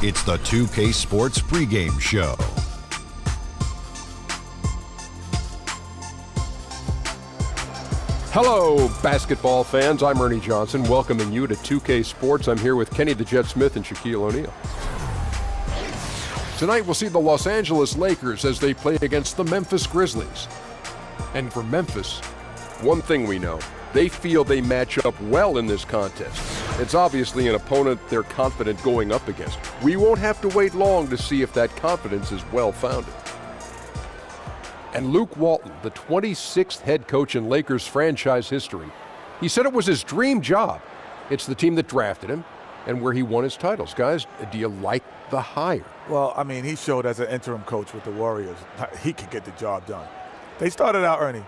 It's the 2K Sports pregame show. Hello, basketball fans. I'm Ernie Johnson, welcoming you to 2K Sports. I'm here with Kenny the Jet Smith and Shaquille O'Neal. Tonight, we'll see the Los Angeles Lakers as they play against the Memphis Grizzlies. And for Memphis, one thing we know, they feel they match up well in this contest. It's obviously an opponent they're confident going up against. We won't have to wait long to see if that confidence is well-founded. And Luke Walton, the 26th head coach in Lakers franchise history, he said it was his dream job. It's the team that drafted him and where he won his titles. Guys, do you like the hire? Well, I mean, he showed as an interim coach with the Warriors, he could get the job done. They started out, Ernie,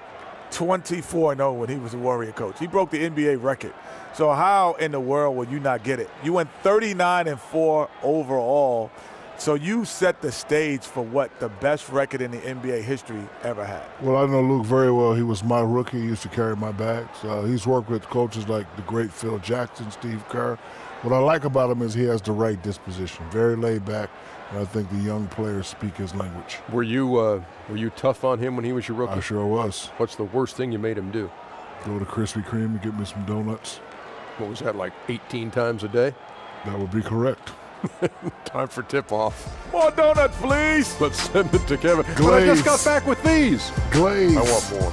24-0 when he was a Warrior coach. He broke the NBA record. So how in the world will you not get it? You went 39-4 overall. So you set the stage for what the best record in the NBA history ever had. Well, I know Luke very well. He was my rookie. He used to carry my bags. He's worked with coaches like the great Phil Jackson, Steve Kerr. What I like about him is he has the right disposition, very laid back, and I think the young players speak his language. Were you tough on him when he was your rookie? I sure was. What's the worst thing you made him do? Go to Krispy Kreme and get me some donuts. What was that, like 18 times a day? That would be correct. Time for tip-off. More donuts, please. Let's send it to Kevin. Glaze. But I just got back with these. Glaze. I want more.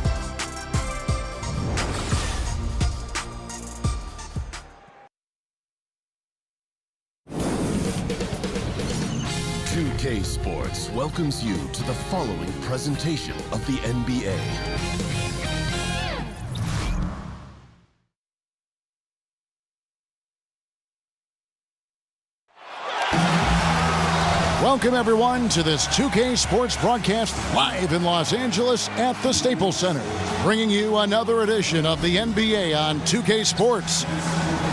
K Sports welcomes you to the following presentation of the NBA. Welcome, everyone, to this 2K Sports broadcast live in Los Angeles at the Staples Center, bringing you another edition of the NBA on 2K Sports.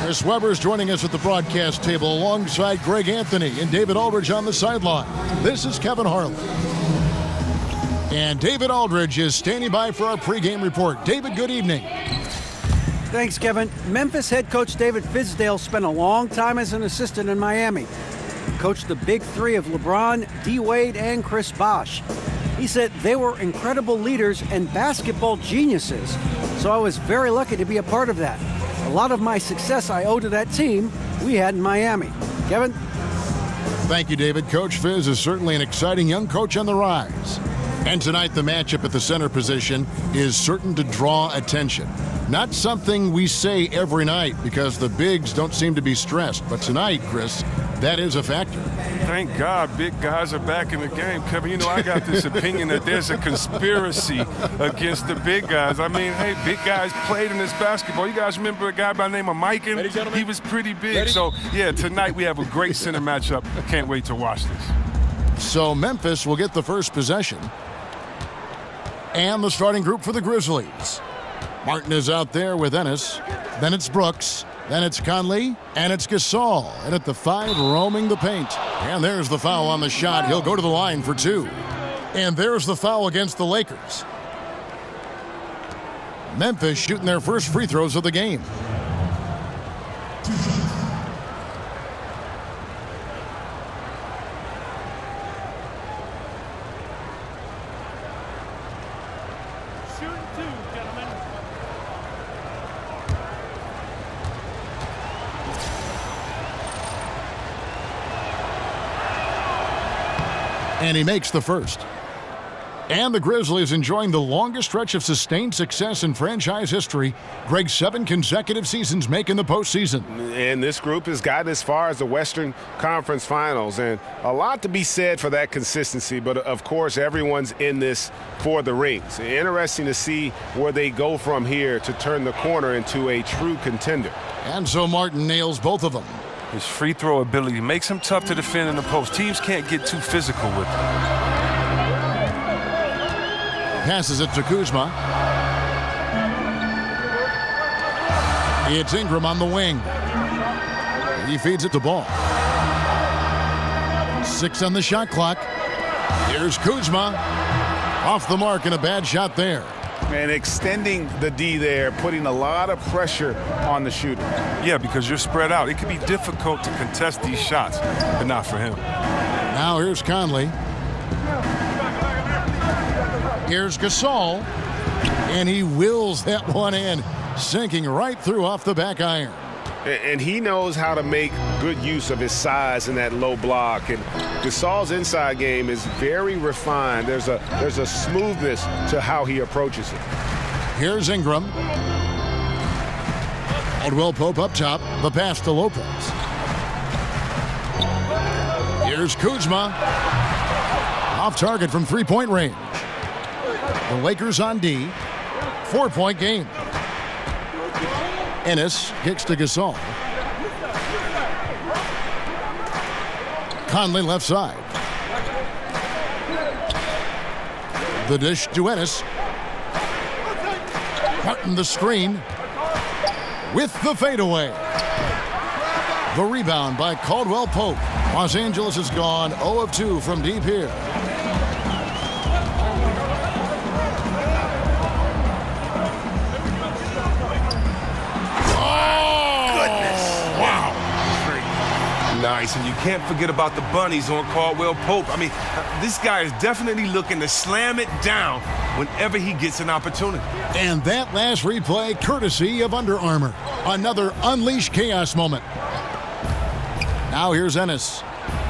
Chris Webber's joining us at the broadcast table alongside Greg Anthony and David Aldridge on the sideline. This is Kevin Harlan. And David Aldridge is standing by for our pregame report. David, good evening. Thanks, Kevin. Memphis head coach David Fizdale spent a long time as an assistant in Miami. He coached the big three of LeBron, D. Wade, and Chris Bosh. He said they were incredible leaders and basketball geniuses, so I was very lucky to be a part of that. A lot of my success I owe to that team we had in Miami. Kevin? Thank you, David. Coach Fizz is certainly an exciting young coach on the rise. And tonight, the matchup at the center position is certain to draw attention. Not something we say every night because the bigs don't seem to be stressed. But tonight, Chris, that is a factor. Thank God big guys are back in the game. Kevin, you know, I got this opinion that there's a conspiracy against the big guys. I mean, hey, big guys played in this basketball. You guys remember a guy by the name of Mikan? Ready, he was pretty big. Ready? So, yeah, tonight we have a great center matchup. Can't wait to watch this. So Memphis will get the first possession. And the starting group for the Grizzlies. Martin is out there with Ennis. Then it's Brooks. Then it's Conley. And it's Gasol. And at the 5, roaming the paint. And there's the foul on the shot. He'll go to the line for 2. And there's the foul against the Lakers. Memphis shooting their first free throws of the game. And he makes the first. And the Grizzlies enjoying the longest stretch of sustained success in franchise history. Greg, 7 consecutive seasons making the postseason. And this group has gotten as far as the Western Conference Finals. And a lot to be said for that consistency. But, of course, everyone's in this for the rings. Interesting to see where they go from here to turn the corner into a true contender. And so Martin nails both of them. His free throw ability makes him tough to defend in the post. Teams can't get too physical with him. Passes it to Kuzma. It's Ingram on the wing. He feeds it to Ball. 6 on the shot clock. Here's Kuzma. Off the mark and a bad shot there. And extending the D there, putting a lot of pressure on the shooter. Yeah, because you're spread out. It can be difficult to contest these shots, but not for him. Now here's Conley. Here's Gasol. And he wills that one in, sinking right through off the back iron. And he knows how to make good use of his size in that low block. And Gasol's inside game is very refined. There's a smoothness to how he approaches it. Here's Ingram. Caldwell Pope up top. The pass to Lopez. Here's Kuzma. Off target from three-point range. The Lakers on D. 4-point game. Ennis kicks to Gasol. Conley left side. The dish to Ennis. Martin the screen with the fadeaway. The rebound by Caldwell Pope. Los Angeles has gone 0 of 2 from deep here. Nice, and you can't forget about the bunnies on Caldwell Pope. I mean, this guy is definitely looking to slam it down whenever he gets an opportunity. And that last replay, courtesy of Under Armour. Another Unleash Chaos moment. Now here's Ennis.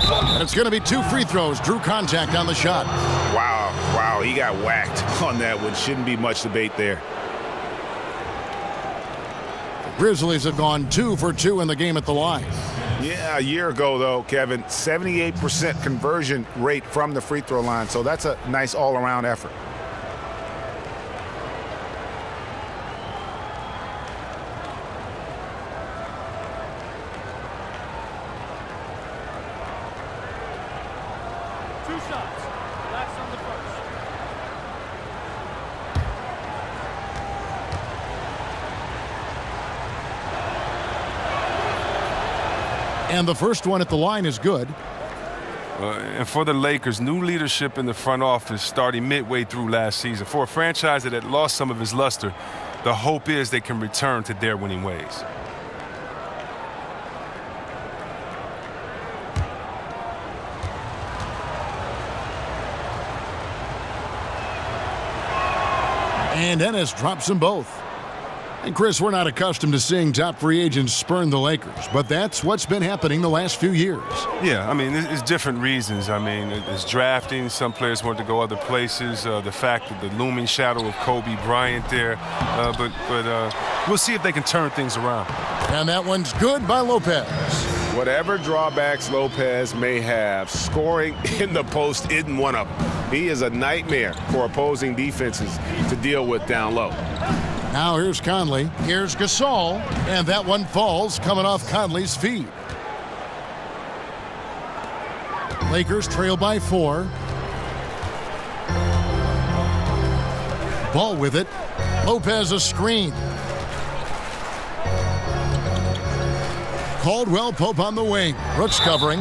And it's going to be 2 free throws. Drew contact on the shot. Wow, he got whacked on that one. Shouldn't be much debate there. The Grizzlies have gone 2 for 2 in the game at the line. Yeah, a year ago, though, Kevin, 78% conversion rate from the free throw line. So that's a nice all-around effort. And the first one at the line is good. And for the Lakers, new leadership in the front office starting midway through last season. For a franchise that had lost some of its luster, the hope is they can return to their winning ways. And Ennis drops them both. And Chris, we're not accustomed to seeing top free agents spurn the Lakers, but that's what's been happening the last few years. Yeah, I mean, it's different reasons. I mean, it's drafting. Some players want to go other places. The fact that the looming shadow of Kobe Bryant there. But we'll see if they can turn things around. And that one's good by Lopez. Whatever drawbacks Lopez may have, scoring in the post isn't one of them. He is a nightmare for opposing defenses to deal with down low. Now here's Conley. Here's Gasol. And that one falls coming off Conley's feet. Lakers trail by 4. Ball with it. Lopez a screen. Caldwell Pope on the wing. Brooks covering.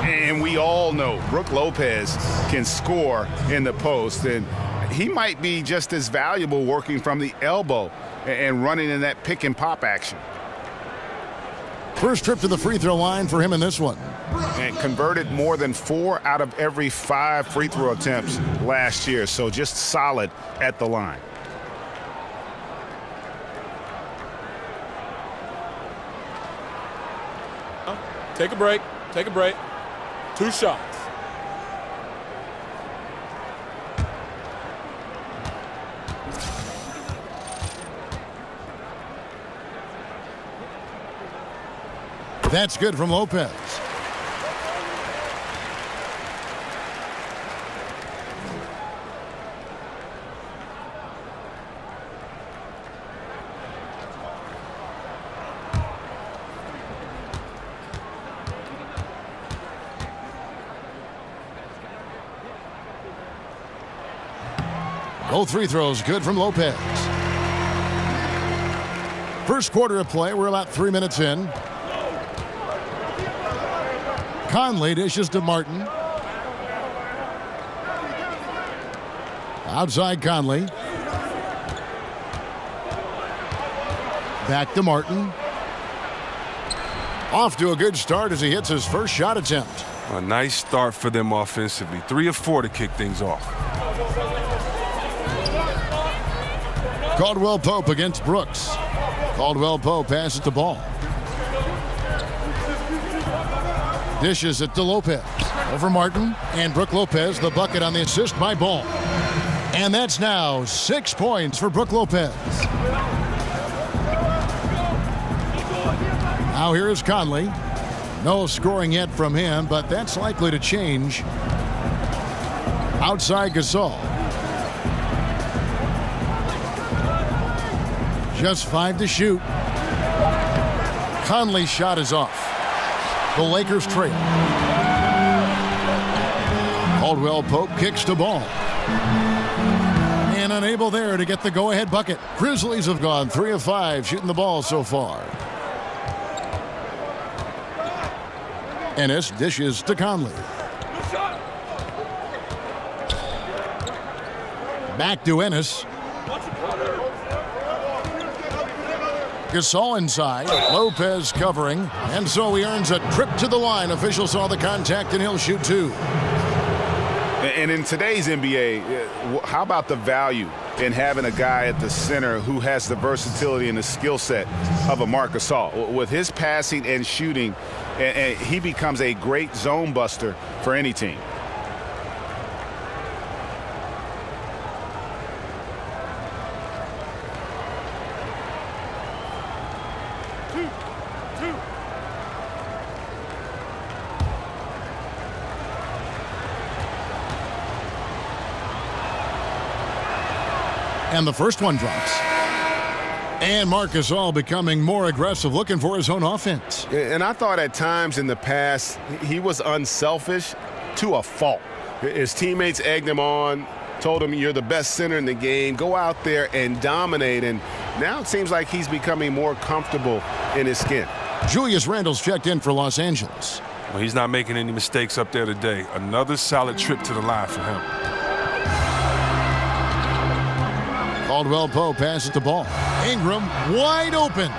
And we all know Brook Lopez can score in the post, and he might be just as valuable working from the elbow and running in that pick and pop action. First trip to the free throw line for him in this one. And converted more than 4 out of every 5 free throw attempts last year, so just solid at the line. Take a break. Take a break. 2 shots. That's good from Lopez. Both free throws good from Lopez. First quarter of play, we're about 3 minutes in. Conley dishes to Martin. Outside Conley. Back to Martin. Off to a good start as he hits his first shot attempt. A nice start for them offensively. 3 of 4 to kick things off. Caldwell Pope against Brooks. Caldwell Pope passes the ball. Dishes it to Lopez. Over Martin, and Brook Lopez, the bucket on the assist by Ball. And that's now 6 points for Brook Lopez. Now here is Conley. No scoring yet from him, but that's likely to change. Outside Gasol. Just 5 to shoot. Conley's shot is off. The Lakers trail. Caldwell Pope kicks the ball. And unable there to get the go-ahead bucket. Grizzlies have gone 3 of 5 shooting the ball so far. Ennis dishes to Conley. Back to Ennis. Gasol inside. Lopez covering. And so he earns a trip to the line. Official saw the contact and he'll shoot 2. And in today's NBA, how about the value in having a guy at the center who has the versatility and the skill set of a Marc Gasol? With his passing and shooting, and he becomes a great zone buster for any team. And the first one drops. And Marc Gasol becoming more aggressive, looking for his own offense. And I thought at times in the past he was unselfish to a fault. His teammates egged him on, told him you're the best center in the game, go out there and dominate. And now it seems like he's becoming more comfortable in his skin. Julius Randle's checked in for Los Angeles. Well, he's not making any mistakes up there today. Another solid trip to the line for him. Caldwell Pope passes the ball. Ingram wide open.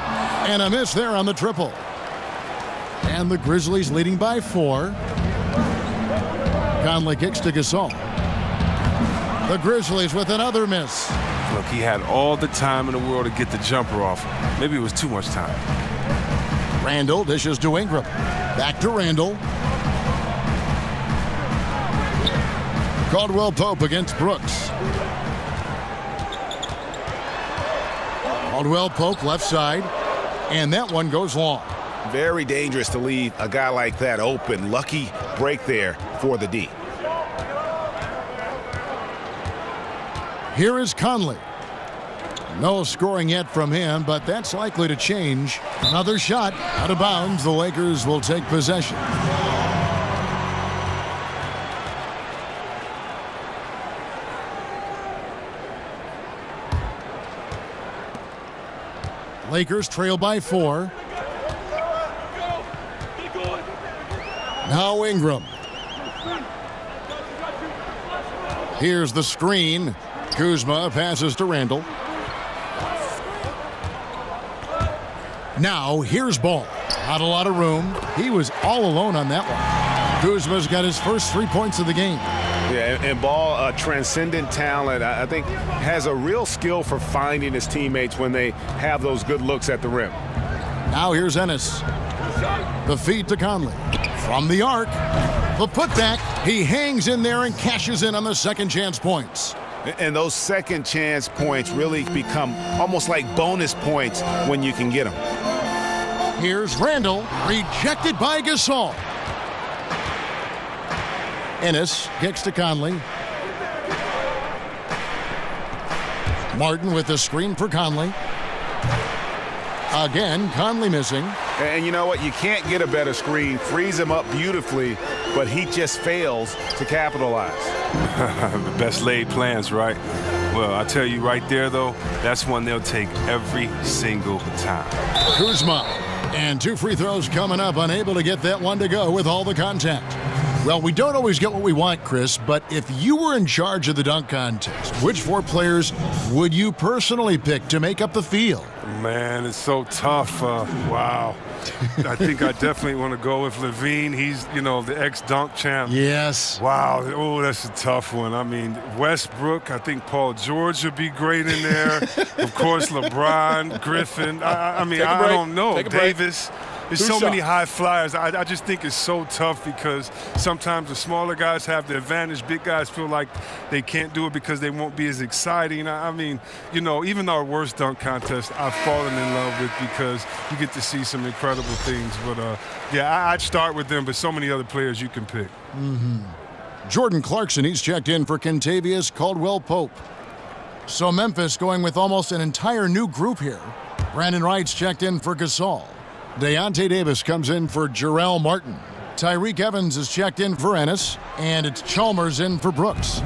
And a miss there on the triple. And the Grizzlies leading by 4. Conley kicks to Gasol. The Grizzlies with another miss. Look, he had all the time in the world to get the jumper off. Maybe it was too much time. Randle dishes to Ingram. Back to Randle. Caldwell Pope against Brooks. Caldwell Pope left side, and that one goes long. Very dangerous to leave a guy like that open. Lucky break there for the D. Here is Conley. No scoring yet from him, but that's likely to change. Another shot out of bounds. The Lakers will take possession. Lakers trail by 4. Now Ingram. Here's the screen. Kuzma passes to Randle. Now here's Ball. Not a lot of room. He was all alone on that one. Kuzma's got his first 3 points of the game. Yeah, and Ball, a transcendent talent, I think has a real skill for finding his teammates when they have those good looks at the rim. Now here's Ennis. The feed to Conley. From the arc. The putback. He hangs in there and cashes in on the second chance points. And those second chance points really become almost like bonus points when you can get them. Here's Randle. Rejected by Gasol. Ennis kicks to Conley. Martin with the screen for Conley. Again, Conley missing. And you know what? You can't get a better screen. Frees him up beautifully, but he just fails to capitalize. The best laid plans, right? Well, I tell you right there, though, that's one they'll take every single time. Kuzma. And 2 free throws coming up. Unable to get that one to go with all the contact. Well, we don't always get what we want, Chris, but if you were in charge of the dunk contest, which 4 players would you personally pick to make up the field? Man, it's so tough. Wow. I think I definitely want to go with Levine. He's, the ex-dunk champ. Yes. Wow. Oh, that's a tough one. I mean, Westbrook, I think Paul George would be great in there. Of course, LeBron, Griffin. I don't know. Davis. There's so many high flyers. I just think it's so tough because sometimes the smaller guys have the advantage. Big guys feel like they can't do it because they won't be as exciting. I mean, even our worst dunk contest, I've fallen in love with because you get to see some incredible things. But, I'd start with them, but so many other players you can pick. Jordan Clarkson, he's checked in for Kentavious Caldwell-Pope. So Memphis going with almost an entire new group here. Brandon Wright's checked in for Gasol. Deontay Davis comes in for Jarrell Martin. Tyreek Evans is checked in for Ennis, and it's Chalmers in for Brooks.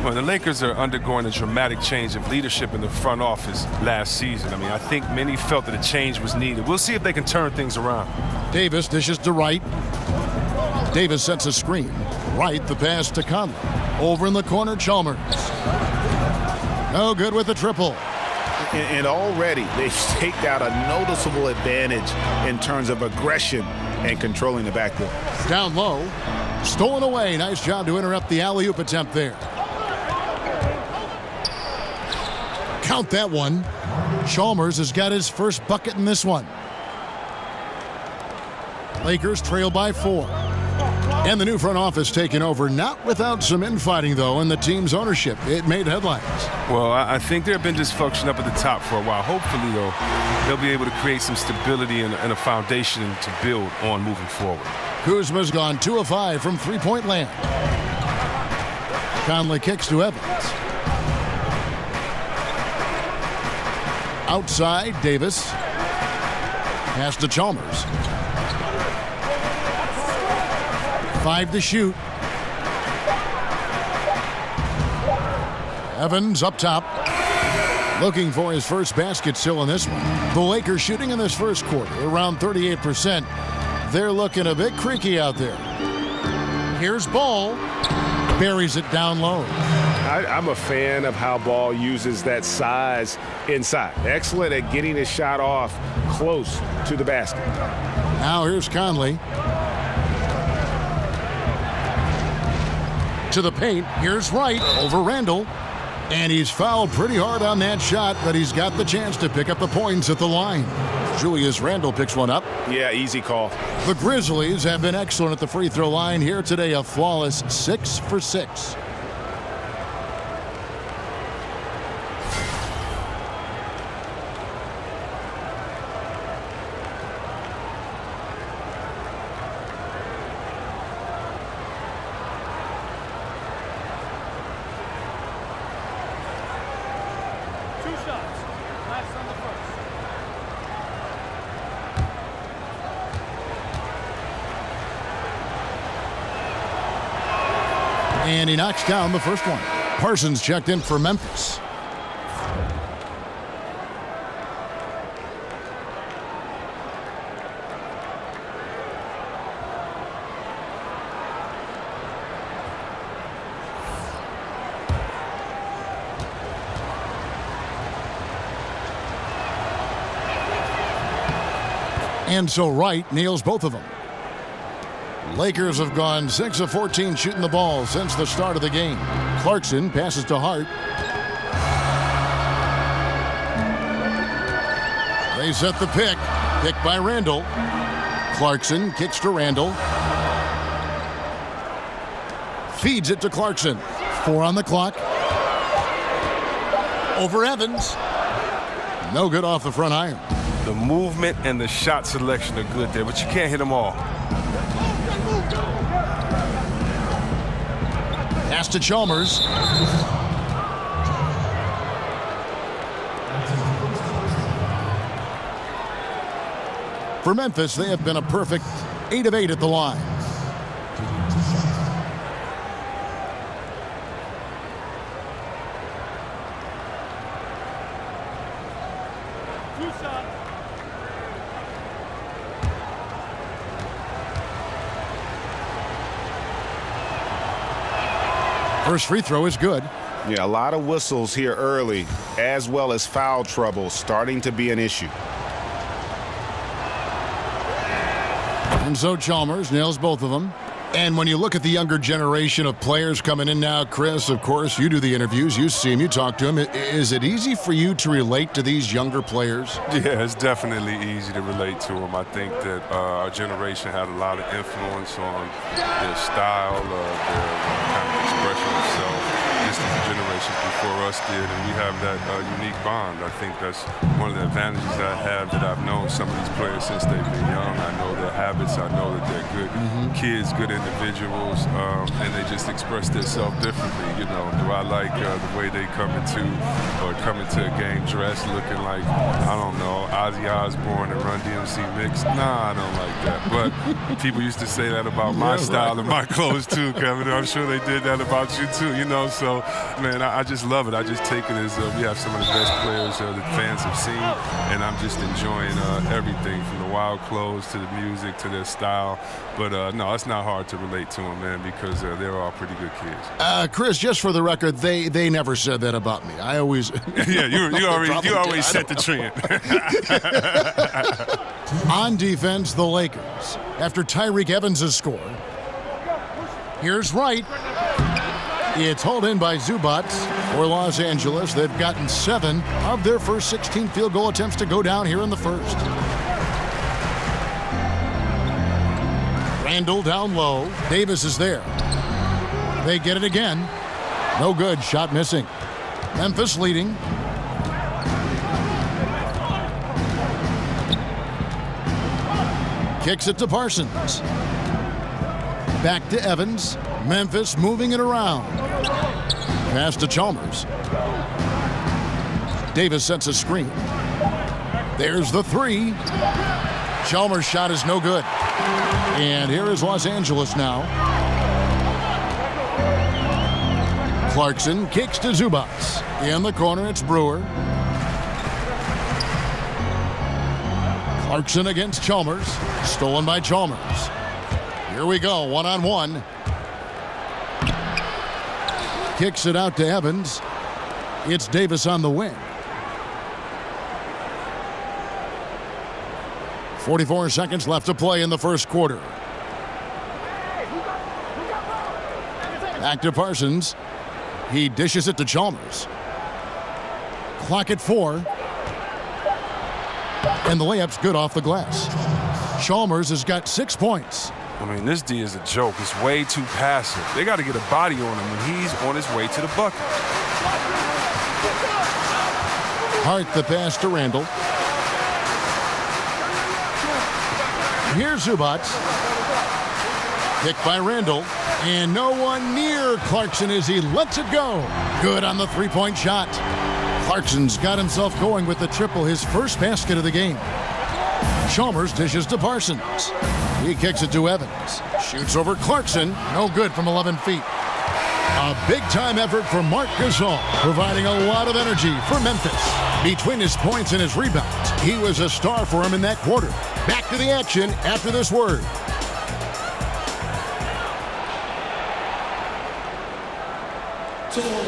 Well, the Lakers are undergoing a dramatic change of leadership in the front office last season. I think many felt that a change was needed. We'll see if they can turn things around. Davis dishes to Wright. Davis sets a screen. Wright the pass to Conley. Over in the corner, Chalmers. No good with the triple. And already they've staked out a noticeable advantage in terms of aggression and controlling the backcourt. Down low, stolen away. Nice job to interrupt the alley-oop attempt there. Count that one. Chalmers has got his first bucket in this one. Lakers trail by 4. And the new front office taking over, not without some infighting, though, in the team's ownership. It made headlines. Well, I think there have been dysfunction up at the top for a while. Hopefully, though, they'll be able to create some stability and a foundation to build on moving forward. Kuzma's gone 2 of 5 from three-point land. Conley kicks to Evans. Outside, Davis. Pass to Chalmers. 5 to shoot. Evans up top. Looking for his first basket still in this one. The Lakers shooting in this first quarter around 38%. They're looking a bit creaky out there. Here's Ball. Buries it down low. I'm a fan of how Ball uses that size inside. Excellent at getting his shot off close to the basket. Now here's Conley. To the paint. Here's Wright over Randall. And he's fouled pretty hard on that shot, but he's got the chance to pick up the points at the line. Julius Randle picks one up. Yeah, easy call. The Grizzlies have been excellent at the free throw line here today, a flawless 6 for 6. And he knocks down the first one. Parsons checked in for Memphis. And so Wright nails both of them. Lakers have gone 6 of 14 shooting the ball since the start of the game. Clarkson passes to Hart. They set the pick. Pick by Randall. Clarkson kicks to Randall. Feeds it to Clarkson. 4 on the clock. Over Evans. No good off the front iron. The movement and the shot selection are good there, but you can't hit them all. Pass to Chalmers. For Memphis, they have been a perfect 8 of 8 at the line. First free throw is good. Yeah, a lot of whistles here early, as well as foul trouble starting to be an issue. And so Chalmers nails both of them. And when you look at the younger generation of players coming in now, Chris, of course, you do the interviews, you see them, you talk to them. Is it easy for you to relate to these younger players? Yeah, it's definitely easy to relate to them. I think that our generation had a lot of influence on their style, their kind of expression of self, just as the generations before us did, and we have that unique bond. I think that's one of the advantages I have, that I've known some of these players since they've been young. I know their habits. I know that they're good kids, good individuals, and they just express themselves differently. You know, do I like the way they come into a game dressed looking like, I don't know, Ozzy Osbourne and Run DMC mix? Nah, I don't like that. But people used to say that about my style and my clothes too, Kevin. I'm sure they did that about you too, you know. So, man, I just love it. I just take it as we have some of the best players that fans have seen, and I'm just enjoying everything from the wild clothes to the music to their style. But no, it's not hard to relate to them, man, because they're all pretty good kids. Chris, just for the record, they never said that about me. I always yeah, you always set the trend. On defense, the Lakers. After Tyreek Evans' score, here's Wright. It's hauled in by Zubac for Los Angeles. They've gotten 7 of their first 16 field goal attempts to go down here in the first. Randall down low. Davis is there. They get it again. No good. Shot missing. Memphis leading. Kicks it to Parsons. Back to Evans. Memphis moving it around. Pass to Chalmers. Davis sets a screen. There's the 3. Chalmers' shot is no good. And here is Los Angeles now. Clarkson kicks to Zubac. In the corner, it's Brewer. Clarkson against Chalmers. Stolen by Chalmers. Here we go, one-on-one. Kicks it out to Evans. It's Davis on the wing. 44 seconds left to play in the first quarter. Back to Parsons. He dishes it to Chalmers. Clock at 4. And the layup's good off the glass. Chalmers has got 6 points. I mean, this D is a joke. It's way too passive. They got to get a body on him when he's on his way to the bucket. Hart the pass to Randall. Here's Zubac. Picked by Randall. And no one near Clarkson as he lets it go. Good on the three-point shot. Clarkson's got himself going with the triple, his first basket of the game. Chalmers dishes to Parsons. He kicks it to Evans. Shoots over Clarkson. No good from 11 feet. A big-time effort for Marc Gasol, providing a lot of energy for Memphis. Between his points and his rebounds, he was a star for him in that quarter. Back to the action after this word.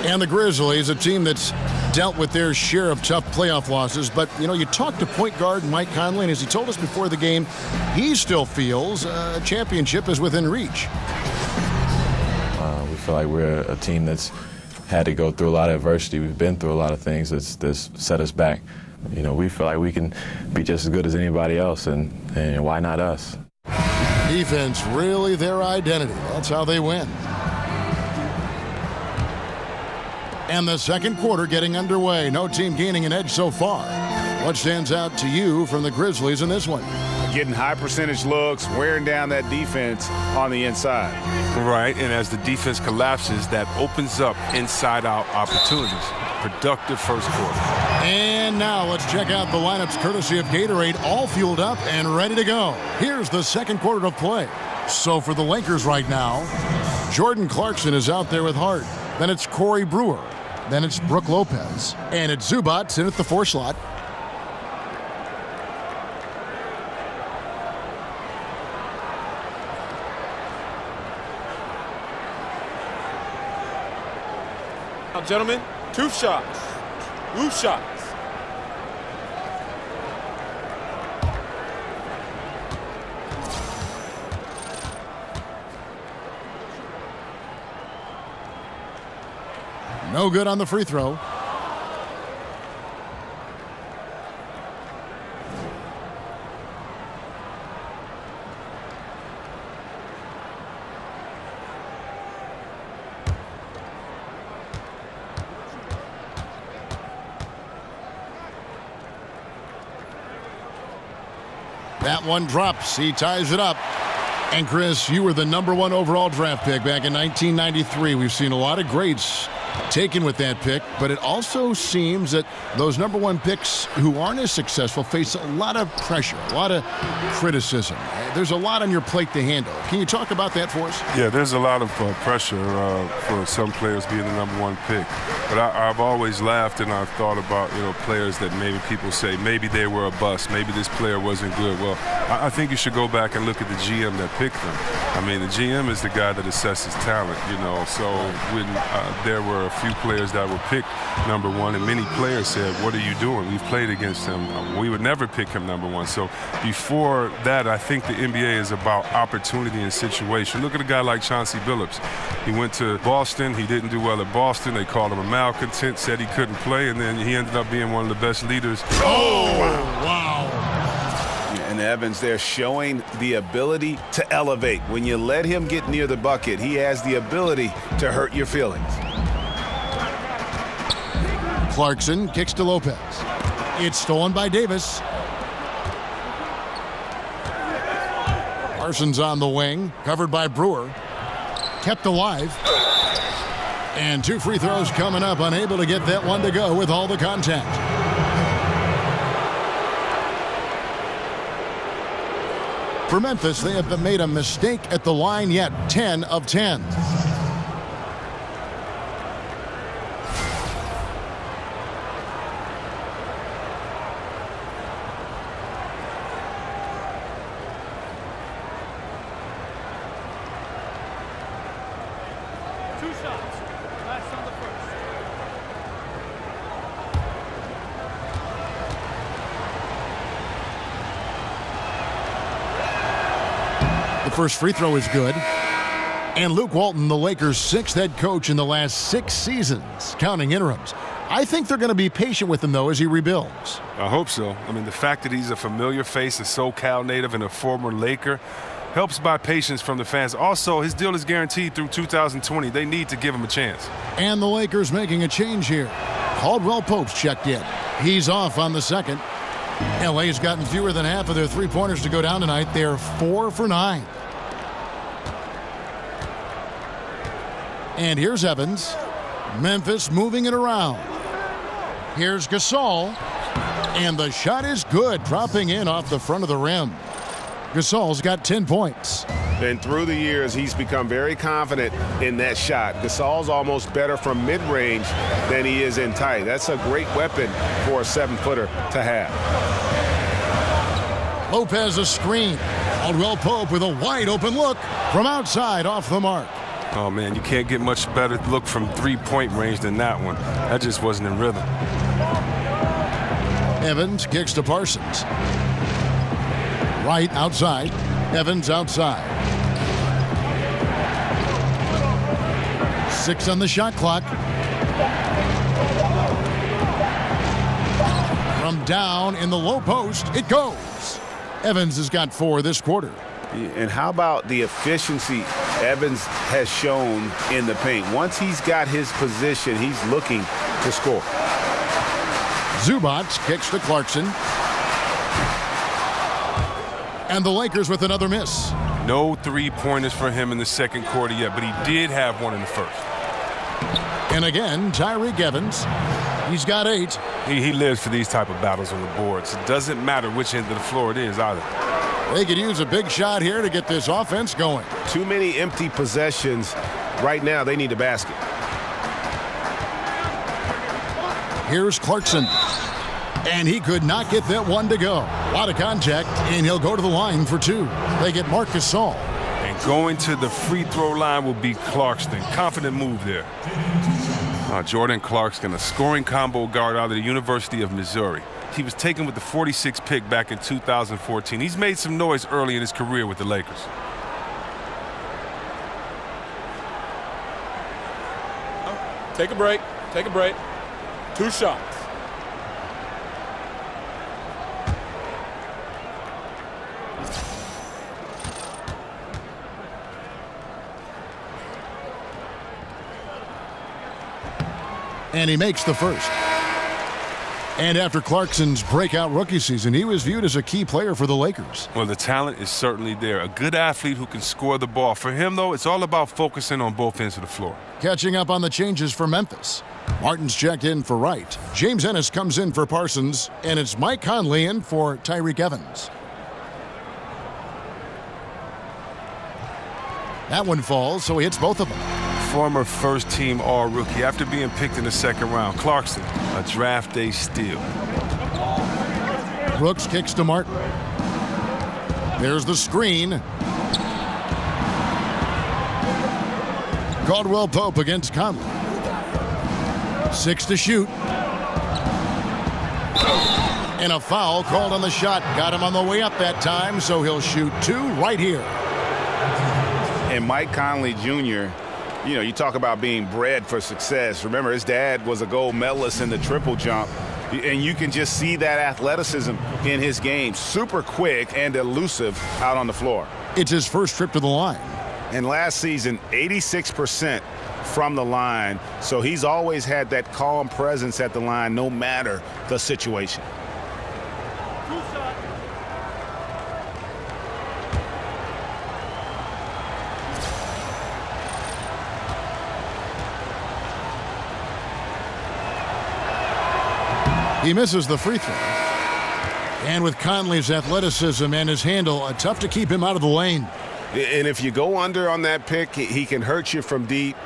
And the Grizzlies, a team that's dealt with their share of tough playoff losses. But, you know, you talked to point guard Mike Conley, and as he told us before the game, he still feels a championship is within reach. We feel like we're a team that's had to go through a lot of adversity. We've been through a lot of things that's set us back. You know, we feel like we can be just as good as anybody else, and why not us? Defense really their identity. That's how they win. And the second quarter getting underway. No team gaining an edge so far. What stands out to you from the Grizzlies in this one? Getting high percentage looks, wearing down that defense on the inside. Right, and as the defense collapses, that opens up inside-out opportunities. Productive first quarter. And now let's check out the lineups courtesy of Gatorade, all fueled up and ready to go. Here's the second quarter of play. So for the Lakers right now, Jordan Clarkson is out there with Hart. Then it's Corey Brewer. Then it's Brook Lopez. And it's Zubac in at the 4 slot. Now, gentlemen, 2 shots. 2 shots. No good on the free throw. That one drops. He ties it up. And Chris, you were the #1 overall draft pick back in 1993. We've seen a lot of greats taken with that pick, but it also seems that those #1 picks who aren't as successful face a lot of pressure, a lot of criticism. There's a lot on your plate to handle. Can you talk about that for us? Yeah, there's a lot of pressure for some players being the #1 pick. But I've always laughed and I've thought about, players that maybe people say maybe they were a bust, maybe this player wasn't good. Well, I think you should go back and look at the GM that picked them. I mean, the GM is the guy that assesses talent, So when there were a few players that were picked #1, and many players said, "What are you doing? We've played against him. We would never pick him #1." So before that, I think the NBA is about opportunity and situation. Look at a guy like Chauncey Billups. He went to Boston. He didn't do well at Boston. They called him a malcontent, said he couldn't play, and then he ended up being one of the best leaders. Oh, wow. And Evans there showing the ability to elevate. When you let him get near the bucket, he has the ability to hurt your feelings. Clarkson kicks to Lopez. It's stolen by Davis. Parsons on the wing, covered by Brewer. Kept alive. And 2 free throws coming up, unable to get that one to go with all the contact. For Memphis, they have made a mistake at the line yet, 10 of 10. First free throw is good. And Luke Walton, the Lakers' 6th head coach in the last 6 seasons, counting interims. I think they're going to be patient with him, though, as he rebuilds. I hope so. I mean, the fact that he's a familiar face, a SoCal native, and a former Laker helps buy patience from the fans. Also, his deal is guaranteed through 2020. They need to give him a chance. And the Lakers making a change here. Caldwell Pope's checked in. He's off on the second. LA's gotten fewer than half of their three-pointers to go down tonight. They're 4 for 9. And here's Evans. Memphis moving it around. Here's Gasol. And the shot is good, dropping in off the front of the rim. Gasol's got 10 points. And through the years, he's become very confident in that shot. Gasol's almost better from mid-range than he is in tight. That's a great weapon for a 7-footer to have. Lopez a screen. Caldwell Pope with a wide open look from outside off the mark. Oh, man, you can't get much better look from 3-point range than that one. That just wasn't in rhythm. Evans kicks to Parsons. Right outside. Evans outside. 6 on the shot clock. From down in the low post, it goes. Evans has got 4 this quarter. And how about the efficiency Evans has shown in the paint? Once he's got his position, he's looking to score. Zubac kicks to Clarkson. And the Lakers with another miss. No 3-pointers for him in the second quarter yet, but he did have one in the first. And again, Tyreke Evans. He's got 8. He lives for these type of battles on the boards. It doesn't matter which end of the floor it is either. They could use a big shot here to get this offense going. Too many empty possessions. Right now, they need a basket. Here's Clarkson. And he could not get that one to go. A lot of contact, and he'll go to the line for 2. They get Marc Gasol. And going to the free throw line will be Clarkson. Confident move there. Jordan Clarkson, a scoring combo guard out of the University of Missouri. He was taken with the 46th pick back in 2014. He's made some noise early in his career with the Lakers. Take a break. Take a break. 2 shots. And he makes the first. And after Clarkson's breakout rookie season, he was viewed as a key player for the Lakers. Well, the talent is certainly there. A good athlete who can score the ball. For him, though, it's all about focusing on both ends of the floor. Catching up on the changes for Memphis. Martin's checked in for Wright. James Ennis comes in for Parsons. And it's Mike Conley in for Tyreek Evans. That one falls, so he hits both of them. Former first-team All-Rookie after being picked in the 2nd round. Clarkson, a draft day steal. Brooks kicks to Martin. There's the screen. Caldwell Pope against Conley. 6 to shoot. And a foul called on the shot. Got him on the way up that time, so he'll shoot 2 right here. And Mike Conley Jr., you know, you talk about being bred for success. Remember, his dad was a gold medalist in the triple jump. And you can just see that athleticism in his game. Super quick and elusive out on the floor. It's his first trip to the line. And last season, 86% from the line. So he's always had that calm presence at the line no matter the situation. He misses the free throw. And with Conley's athleticism and his handle, tough to keep him out of the lane. And if you go under on that pick, he can hurt you from deep.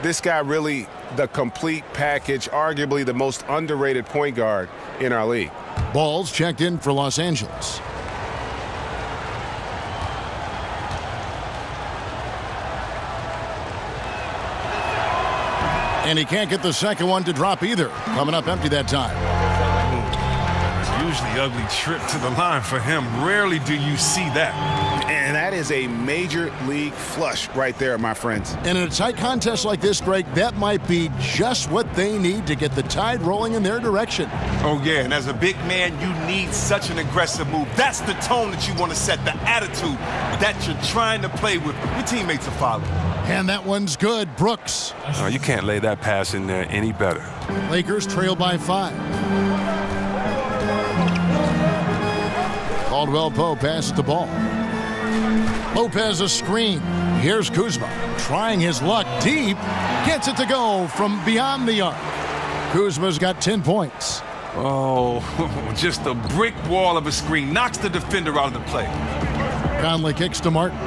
This guy really the complete package, arguably the most underrated point guard in our league. Ball's checked in for Los Angeles. And he can't get the second one to drop either. Coming up empty that time. Usually ugly trip to the line for him. Rarely do you see that. And that is a major league flush right there, my friends. And in a tight contest like this, Greg, that might be just what they need to get the tide rolling in their direction. Oh, yeah, and as a big man, you need such an aggressive move. That's the tone that you want to set, the attitude that you're trying to play with. Your teammates are following. And that one's good. Brooks. You can't lay that pass in there any better. Lakers trail by 5. Caldwell Pope passes the ball. Lopez a screen. Here's Kuzma trying his luck deep. Gets it to go from beyond the arc. Kuzma's got 10 points. Oh, just a brick wall of a screen. Knocks the defender out of the play. Conley kicks to Martin.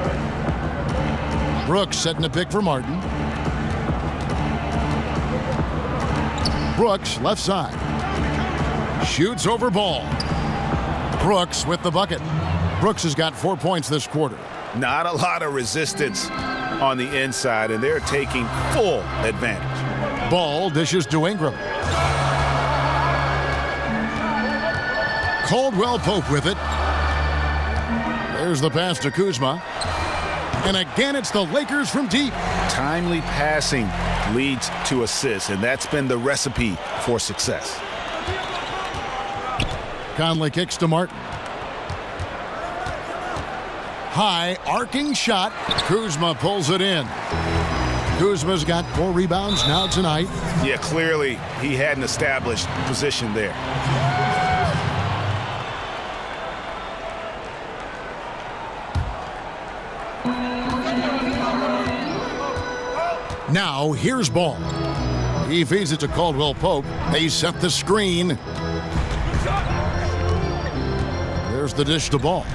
Brooks setting a pick for Martin. Brooks left side. Shoots over Ball. Brooks with the bucket. Brooks has got 4 points this quarter. Not a lot of resistance on the inside, and they're taking full advantage. Ball dishes to Ingram. Caldwell Pope with it. There's the pass to Kuzma. And again, it's the Lakers from deep. Timely passing leads to assists, and that's been the recipe for success. Conley kicks to Martin. High, arcing shot. Kuzma pulls it in. Kuzma's got 4 rebounds now tonight. Yeah, clearly he had an established position there. Now, here's Ball. He feeds it to Caldwell Pope. They set the screen. There's the dish to Ball.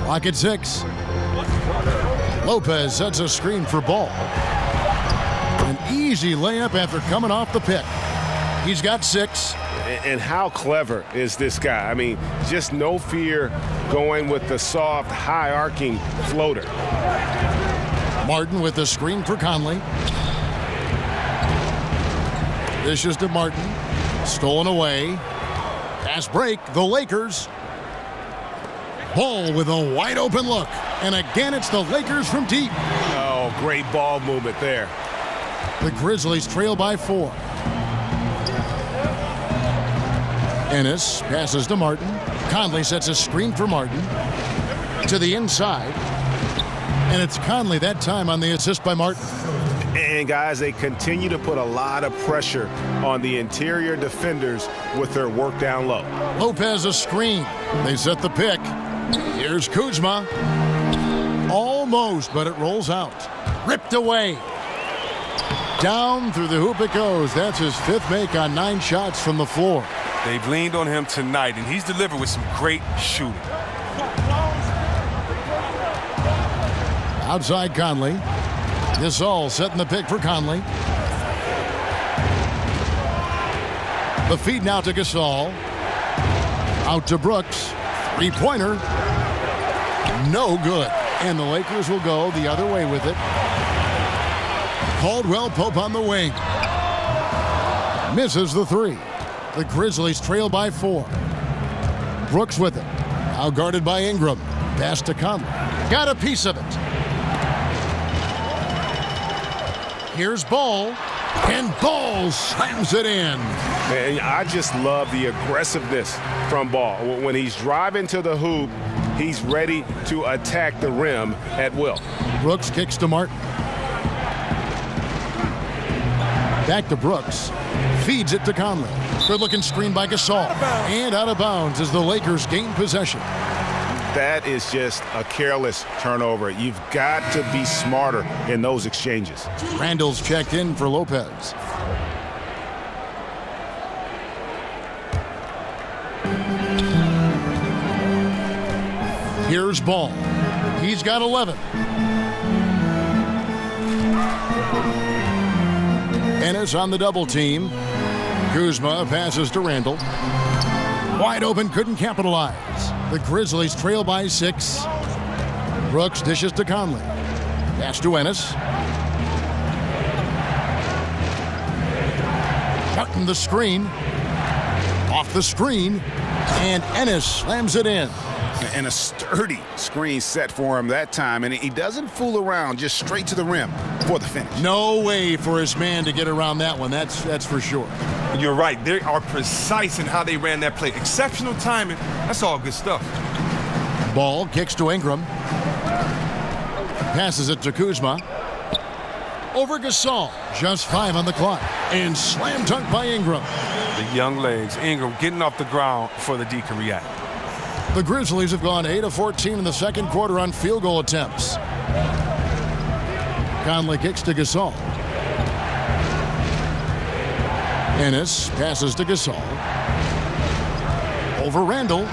Clock at 6. Lopez sets a screen for Ball. An easy layup after coming off the pick. He's got 6. And how clever is this guy? I mean, just no fear going with the soft, high-arcing floater. Martin with the screen for Conley. Dishes to Martin. Stolen away. Pass break. The Lakers. Ball with a wide open look. And again, it's the Lakers from deep. Oh, great ball movement there. The Grizzlies trail by 4. Ennis passes to Martin. Conley sets a screen for Martin. To the inside. And it's Conley that time on the assist by Martin. And guys, they continue to put a lot of pressure on the interior defenders with their work down low. Lopez a screen. They set the pick. Here's Kuzma. Almost, but it rolls out. Ripped away. Down through the hoop it goes. That's his 5th make on 9 shots from the floor. They've leaned on him tonight, and he's delivered with some great shooting. Outside Conley. Gasol setting the pick for Conley. The feed now to Gasol. Out to Brooks. 3-pointer. No good. And the Lakers will go the other way with it. Caldwell Pope on the wing. Misses the 3. The Grizzlies trail by 4. Brooks with it. Now guarded by Ingram. Pass to Conley. Got a piece of it. Here's Ball. And Ball slams it in. And I just love the aggressiveness from Ball. When he's driving to the hoop, he's ready to attack the rim at will. Brooks kicks to Martin. Back to Brooks. Feeds it to Conley. Good-looking screen by Gasol. And out of bounds as the Lakers gain possession. That is just a careless turnover. You've got to be smarter in those exchanges. Randall's checked in for Lopez. Here's Ball. He's got 11. Ennis on the double team. Kuzma passes to Randall. Wide open, couldn't capitalize. The Grizzlies trail by 6. Brooks dishes to Conley. Pass to Ennis. Martin the screen. Off the screen. And Ennis slams it in. And a sturdy screen set for him that time. And he doesn't fool around, just straight to the rim for the finish. No way for his man to get around that one. That's for sure. You're right. They are precise in how they ran that play. Exceptional timing. That's all good stuff. Ball kicks to Ingram. Passes it to Kuzma. Over Gasol. Just 5 on the clock. And slam dunk by Ingram. The young legs. Ingram getting off the ground before the D can react. The Grizzlies have gone 8 of 14 in the second quarter on field goal attempts. Conley kicks to Gasol. Ennis passes to Gasol. Over Randall.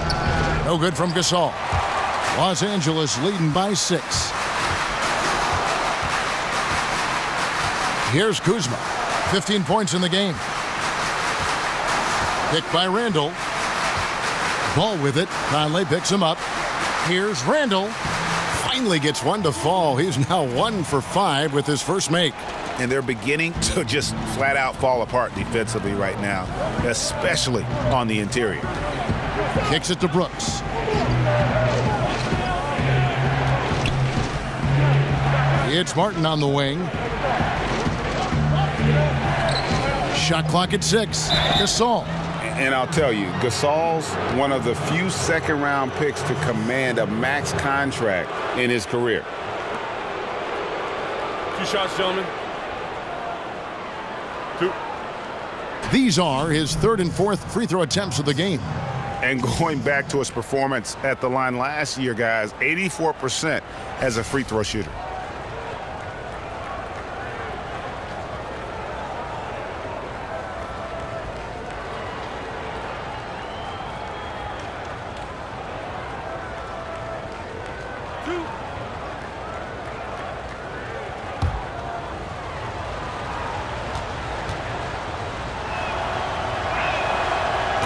No good from Gasol. Los Angeles leading by 6. Here's Kuzma. 15 points in the game. Picked by Randall. Ball with it. Conley picks him up. Here's Randall. Finally gets one to fall. He's now 1 for 5 with his first make. And they're beginning to just flat out fall apart defensively right now, especially on the interior. Kicks it to Brooks. It's Martin on the wing. Shot clock at 6. Gasol. And I'll tell you, Gasol's one of the few second-round picks to command a max contract in his career. 2 shots, gentlemen. 2. These are his 3rd and 4th free throw attempts of the game. And going back to his performance at the line last year, guys, 84% as a free throw shooter.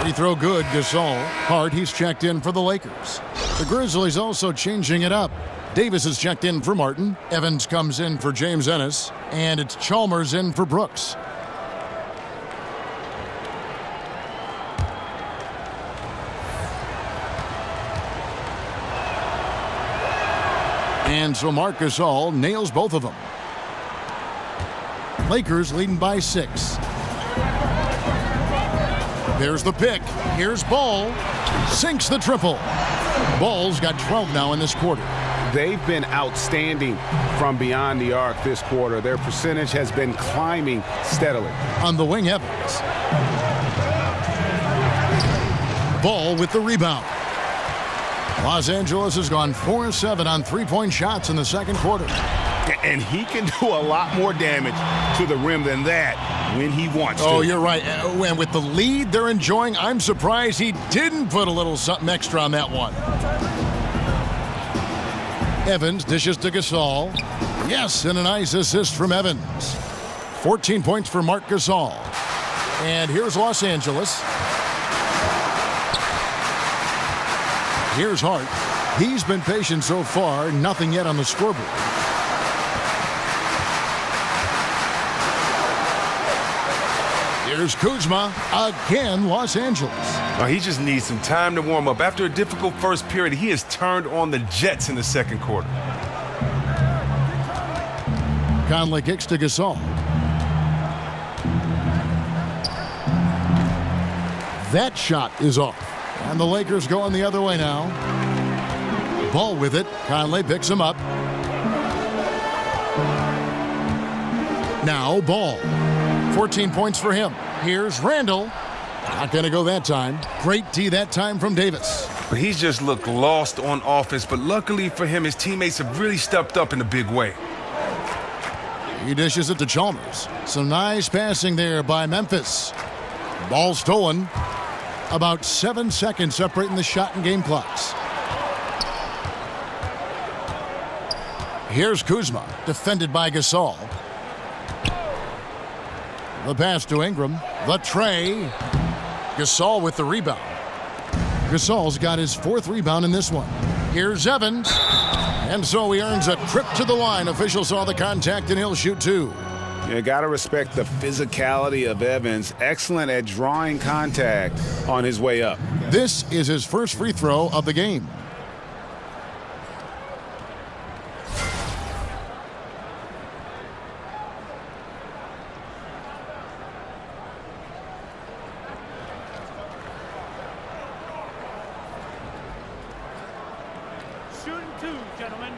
Free throw good, Gasol. Hart, he's checked in for the Lakers. The Grizzlies also changing it up. Davis is checked in for Martin. Evans comes in for James Ennis. And it's Chalmers in for Brooks. And so Marc Gasol nails both of them. Lakers leading by 6. There's the pick. Here's Ball. Sinks the triple. Ball's got 12 now in this quarter. They've been outstanding from beyond the arc this quarter. Their percentage has been climbing steadily. On the wing, Evans. Ball with the rebound. Los Angeles has gone 4-7 on three-point shots in the second quarter. And he can do a lot more damage to the rim than that when he wants to. Oh, you're right. And with the lead they're enjoying, I'm surprised he didn't put a little something extra on that one. Evans dishes to Gasol. Yes, and a nice assist from Evans. 14 points for Marc Gasol. And here's Los Angeles. Here's Hart. He's been patient so far. Nothing yet on the scoreboard. Here's Kuzma. Again, Los Angeles. He just needs some time to warm up. After a difficult first period, he has turned on the Jets in the second quarter. Conley kicks to Gasol. That shot is off. And the Lakers going the other way now. Ball with it. Conley picks him up. Now Ball. 14 points for him. Here's Randall. Not going to go that time. Great D that time from Davis. But he's just looked lost on offense. But luckily for him, his teammates have really stepped up in a big way. He dishes it to Chalmers. Some nice passing there by Memphis. Ball stolen. About 7 seconds separating the shot and game clocks. Here's Kuzma, defended by Gasol. The pass to Ingram. The tray. Gasol with the rebound. Gasol's got his 4th rebound in this one. Here's Evans. And so he earns a trip to the line. Officials saw the contact and he'll shoot 2. You got to respect the physicality of Evans. Excellent at drawing contact on his way up. This is his first free throw of the game. Shooting 2, gentlemen.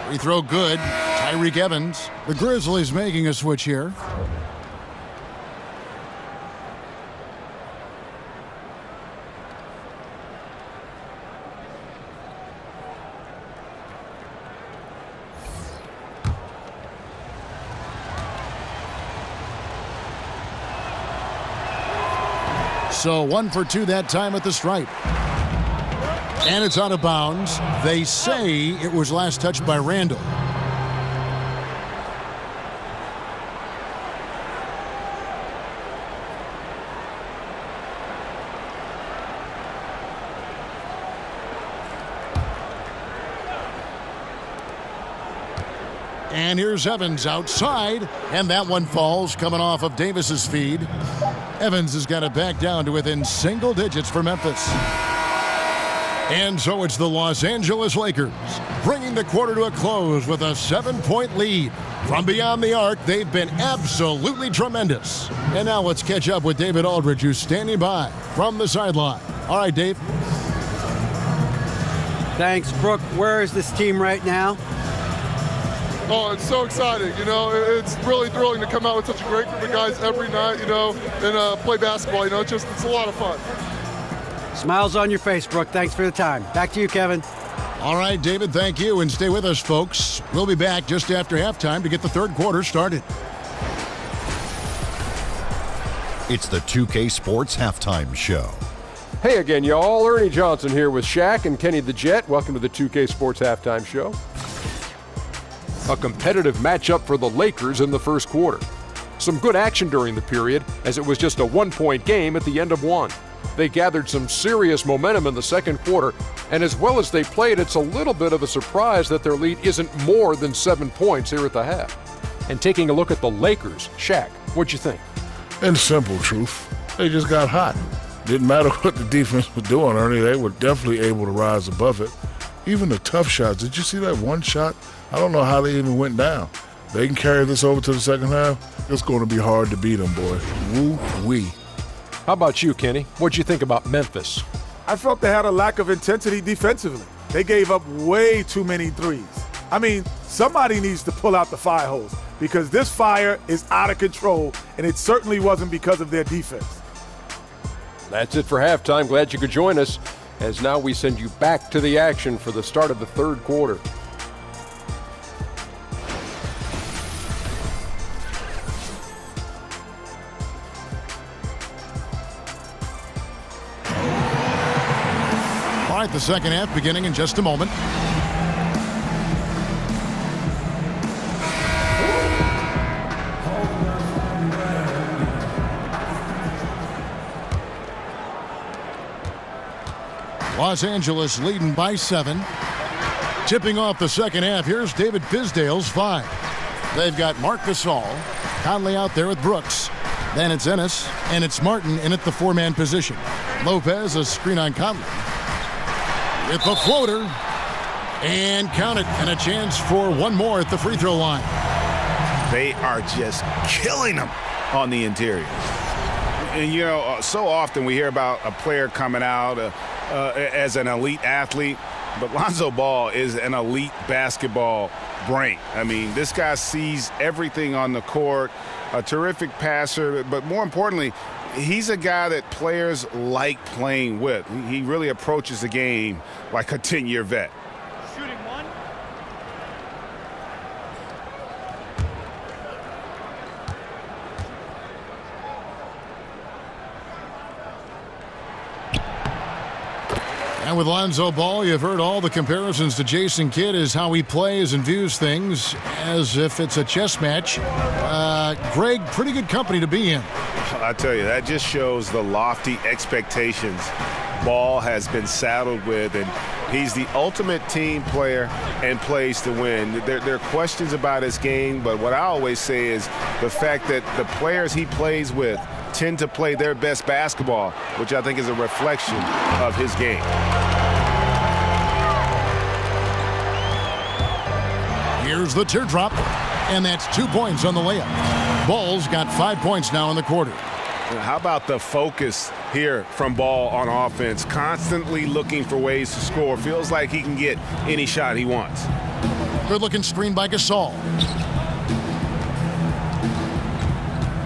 Free throw good. Tyreke Evans. The Grizzlies making a switch here. So 1 for 2 that time at the stripe. And it's out of bounds. They say it was last touched by Randall. And here's Evans outside, and that one falls coming off of Davis's feed. Evans has got it back down to within single digits for Memphis. And so it's the Los Angeles Lakers bringing the quarter to a close with a 7-point lead. From beyond the arc, they've been absolutely tremendous. And now let's catch up with David Aldridge, who's standing by from the sideline. All right, Dave. Thanks, Brooke. Where is this team right now? Oh, it's so exciting. You know, it's really thrilling to come out with such a great group of guys every night, you know, and play basketball. You know, it's a lot of fun. Smiles on your face, Brooke. Thanks for the time. Back to you, Kevin. All right, David, thank you. And stay with us, folks. We'll be back just after halftime to get the third quarter started. It's the 2K Sports Halftime Show. Hey again, y'all. Ernie Johnson here with Shaq and Kenny the Jet. Welcome to the 2K Sports Halftime Show. A competitive matchup for the Lakers in the first quarter. Some good action during the period, as it was just a 1-point game at the end of one. They gathered some serious momentum in the second quarter, and as well as they played, it's a little bit of a surprise that their lead isn't more than 7 points here at the half. And taking a look at the Lakers, Shaq, what'd you think? In simple truth, They just got hot. Didn't matter what the defense was doing, Ernie. They were definitely able to rise above it. Even the tough shots. Did you see that one shot? I don't know how they even went down. They can carry this over to the second half. It's going to be hard to beat them, boy. Woo-wee. How about you, Kenny? What'd you think about Memphis? I felt they had a lack of intensity defensively. They gave up way too many threes. I mean, somebody needs to pull out the fire hose because this fire is out of control, and it certainly wasn't because of their defense. That's it for halftime. Glad you could join us, as now we send you back to the action for the start of the third quarter. All right, the second half beginning in just a moment. Los Angeles leading by 7. Tipping off the second half, here's David Fizdale's 5. They've got Marc Gasol, Conley out there with Brooks. Then it's Ennis, and it's Martin in at the 4-man position. Lopez, a screen on Conley. With the floater, and count it, and a chance for one more at the free throw line. They are just killing them on the interior. And, you know, so often we hear about a player coming out as an elite athlete, but Lonzo Ball is an elite basketball brain. I mean, this guy sees everything on the court, a terrific passer, but more importantly, he's a guy that players like playing with. He really approaches the game like a 10-year vet. Shooting one. And with Lonzo Ball, you've heard all the comparisons to Jason Kidd as how he plays and views things as if it's a chess match. Greg, pretty good company to be in. I tell you, that just shows the lofty expectations Ball has been saddled with, and he's the ultimate team player and plays to win. There are questions about his game, but what I always say is the fact that the players he plays with tend to play their best basketball, which I think is a reflection of his game. Here's the teardrop, and that's 2 points on the layup. Ball's got 5 points now in the quarter. How about the focus here from Ball on offense? Constantly looking for ways to score. Feels like he can get any shot he wants. Good-looking screen by Gasol.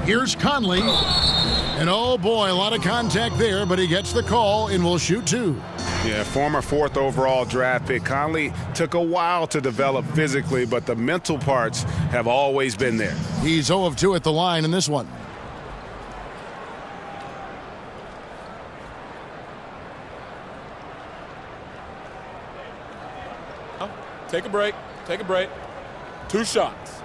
Here's Conley. And oh boy, a lot of contact there, but he gets the call and will shoot 2. Yeah, former 4th overall draft pick. Conley took a while to develop physically, but the mental parts have always been there. He's 0 of 2 at the line in this one. Take a break. Take a break. 2 shots.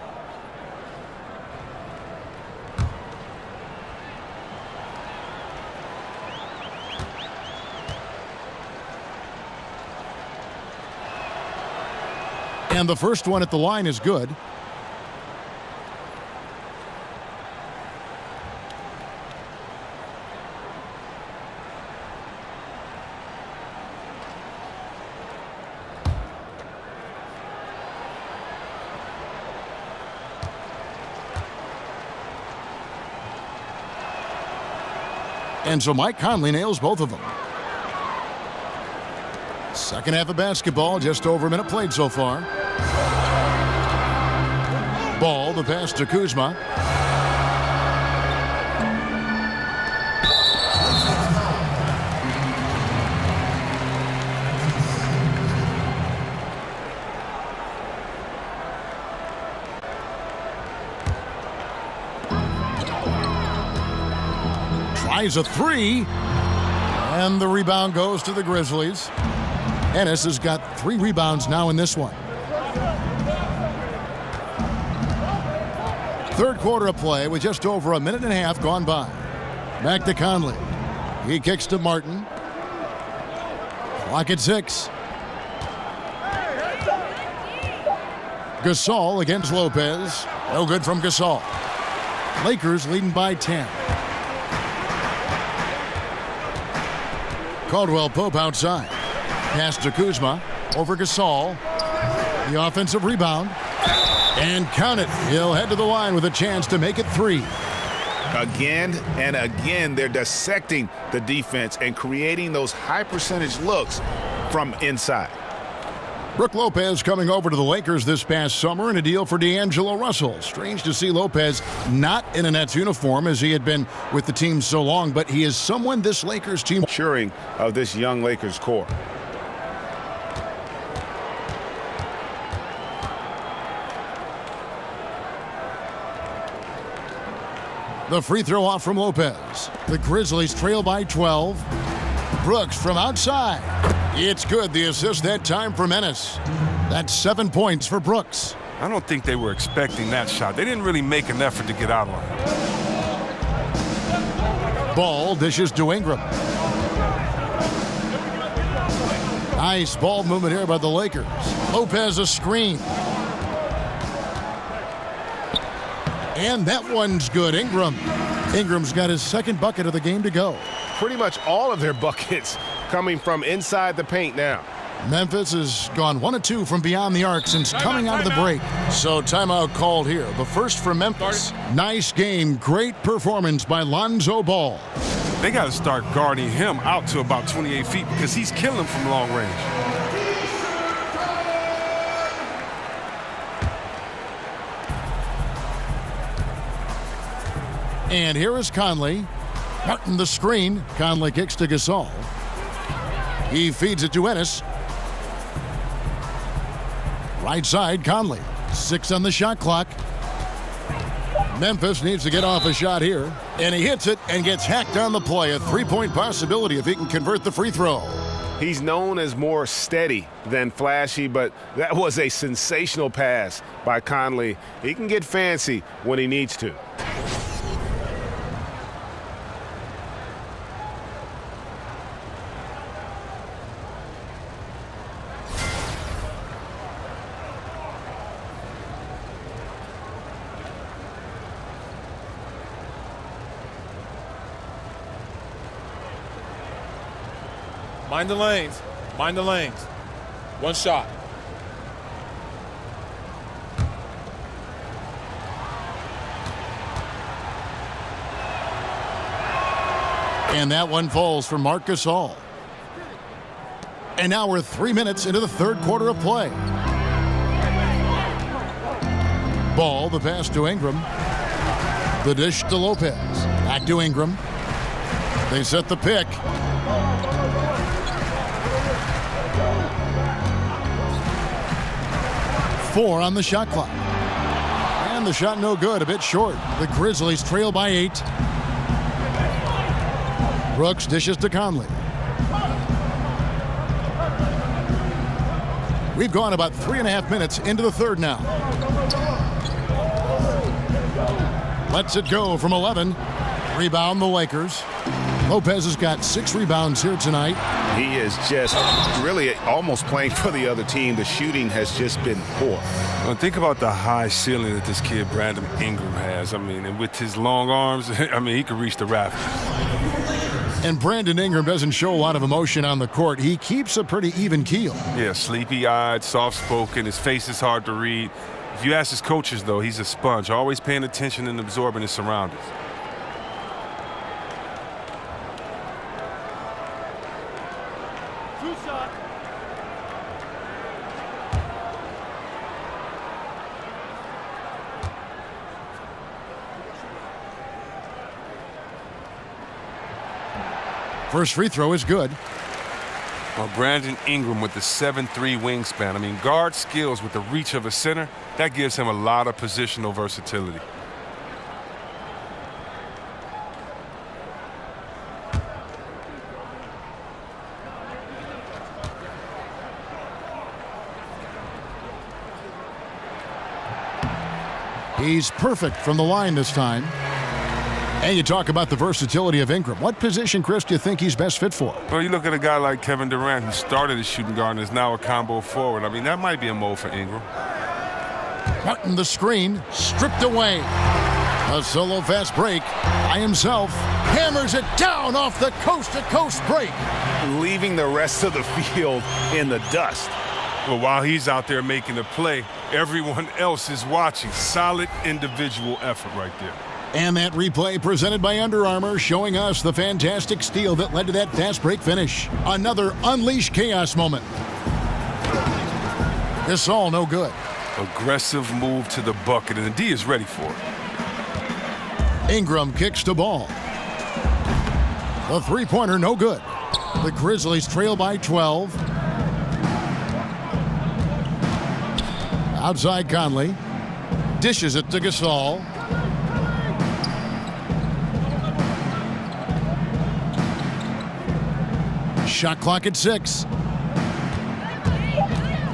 And the first one at the line is good. And so Mike Conley nails both of them. Second half of basketball, just over a minute played so far. Ball, the pass to Kuzma. Tries a 3. And the rebound goes to the Grizzlies. Ennis has got 3 rebounds now in this one. Third quarter of play with just over a minute and a half gone by. Back to Conley. He kicks to Martin. Clock at 6. Gasol against Lopez. No good from Gasol. Lakers leading by 10. Caldwell Pope outside. Pass to Kuzma. Over Gasol. The offensive rebound. And count it. He'll head to the line with a chance to make it 3. Again and again, they're dissecting the defense and creating those high percentage looks from inside. Brook Lopez coming over to the Lakers this past summer in a deal for D'Angelo Russell. Strange to see Lopez not in a Nets uniform as he had been with the team so long, but he is someone this Lakers team maturing of this young Lakers core. The free throw off from Lopez. The Grizzlies trail by 12. Brooks from outside. It's good. The assist that time for Menace. That's 7 points for Brooks. I don't think they were expecting that shot. They didn't really make an effort to get out on it. Ball dishes to Ingram. Nice ball movement here by the Lakers. Lopez a screen. And that one's good. Ingram's got his second bucket of the game to go. Pretty much all of their buckets coming from inside the paint now. Memphis has gone 1 of 2 from beyond the arc since coming out of the break. So timeout called here. The first for Memphis. Nice game. Great performance by Lonzo Ball. They got to start guarding him out to about 28 feet because he's killing from long range. And here is Conley. Martin the screen. Conley kicks to Gasol. He feeds it to Ennis. Right side, Conley. 6 on the shot clock. Memphis needs to get off a shot here. And he hits it and gets hacked on the play. A 3-point possibility if he can convert the free throw. He's known as more steady than flashy, but that was a sensational pass by Conley. He can get fancy when he needs to. Mind the lanes. Mind the lanes. One shot. And that one falls for Marc Gasol. And now we're 3 minutes into the third quarter of play. Ball, the pass to Ingram. The dish to Lopez. Back to Ingram. They set the pick. Four on the shot clock. And the shot no good, a bit short. The Grizzlies trail by 8. Brooks dishes to Conley. We've gone about 3.5 minutes into the third now. Lets it go from 11. Rebound the Lakers. Lopez has got 6 rebounds here tonight. He is just really almost playing for the other team. The shooting has just been poor. Well, think about the high ceiling that this kid Brandon Ingram has. I mean, and with his long arms, I mean, he could reach the rafters. And Brandon Ingram doesn't show a lot of emotion on the court. He keeps a pretty even keel. Yeah, sleepy-eyed, soft-spoken. His face is hard to read. If you ask his coaches, though, he's a sponge, always paying attention and absorbing his surroundings. First free throw is good. Well, Brandon Ingram with the 7'3" wingspan. I mean, guard skills with the reach of a center, that gives him a lot of positional versatility. He's perfect from the line this time. And you talk about the versatility of Ingram. What position, Chris, do you think he's best fit for? Well, you look at a guy like Kevin Durant, who started as shooting guard and is now a combo forward. I mean, that might be a mold for Ingram. Martin the screen, stripped away. A solo fast break by himself. hammers it down off the coast-to-coast break. Leaving the rest of the field in the dust. Well, while he's out there making the play, everyone else is watching. Solid individual effort right there. And that replay presented by Under Armour, showing us the fantastic steal that led to that fast break finish. Another unleashed chaos moment. This all no good. Aggressive move to the bucket, and the D is ready for it. Ingram kicks the ball. The three-pointer no good. The Grizzlies trail by 12. Outside Conley. Dishes it to Gasol. Shot clock at 6.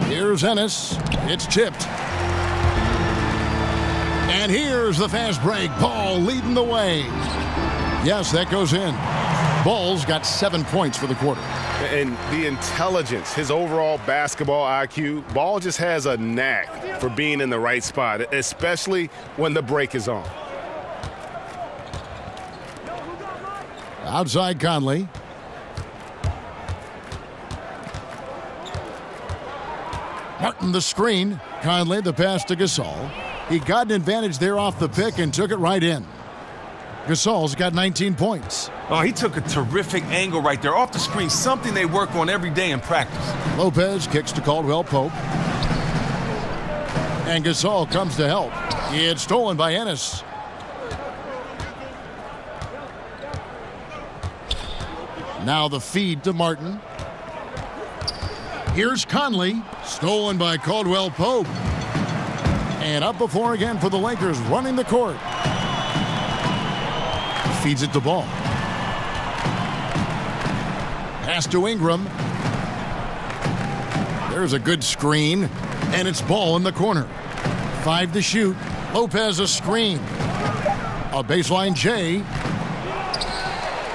Here's Ennis. It's tipped. And here's the fast break. Ball leading the way. Yes, that goes in. Ball's got 7 points for the quarter. And the intelligence, his overall basketball IQ, Ball just has a knack for being in the right spot, especially when the break is on. Outside Conley. Martin the screen. Conley the pass to Gasol. He got an advantage there off the pick and took it right in. Gasol's got 19 points. Oh, he took a terrific angle right there off the screen, something they work on every day in practice. Lopez kicks to Caldwell Pope. And Gasol comes to help. It's stolen by Ennis. Now the feed to Martin. Here's Conley, stolen by Caldwell Pope. And up before again for the Lakers, running the court. Feeds it to Ball. Pass to Ingram. There's a good screen, and it's Ball in the corner. 5 to shoot. Lopez a screen. A baseline J.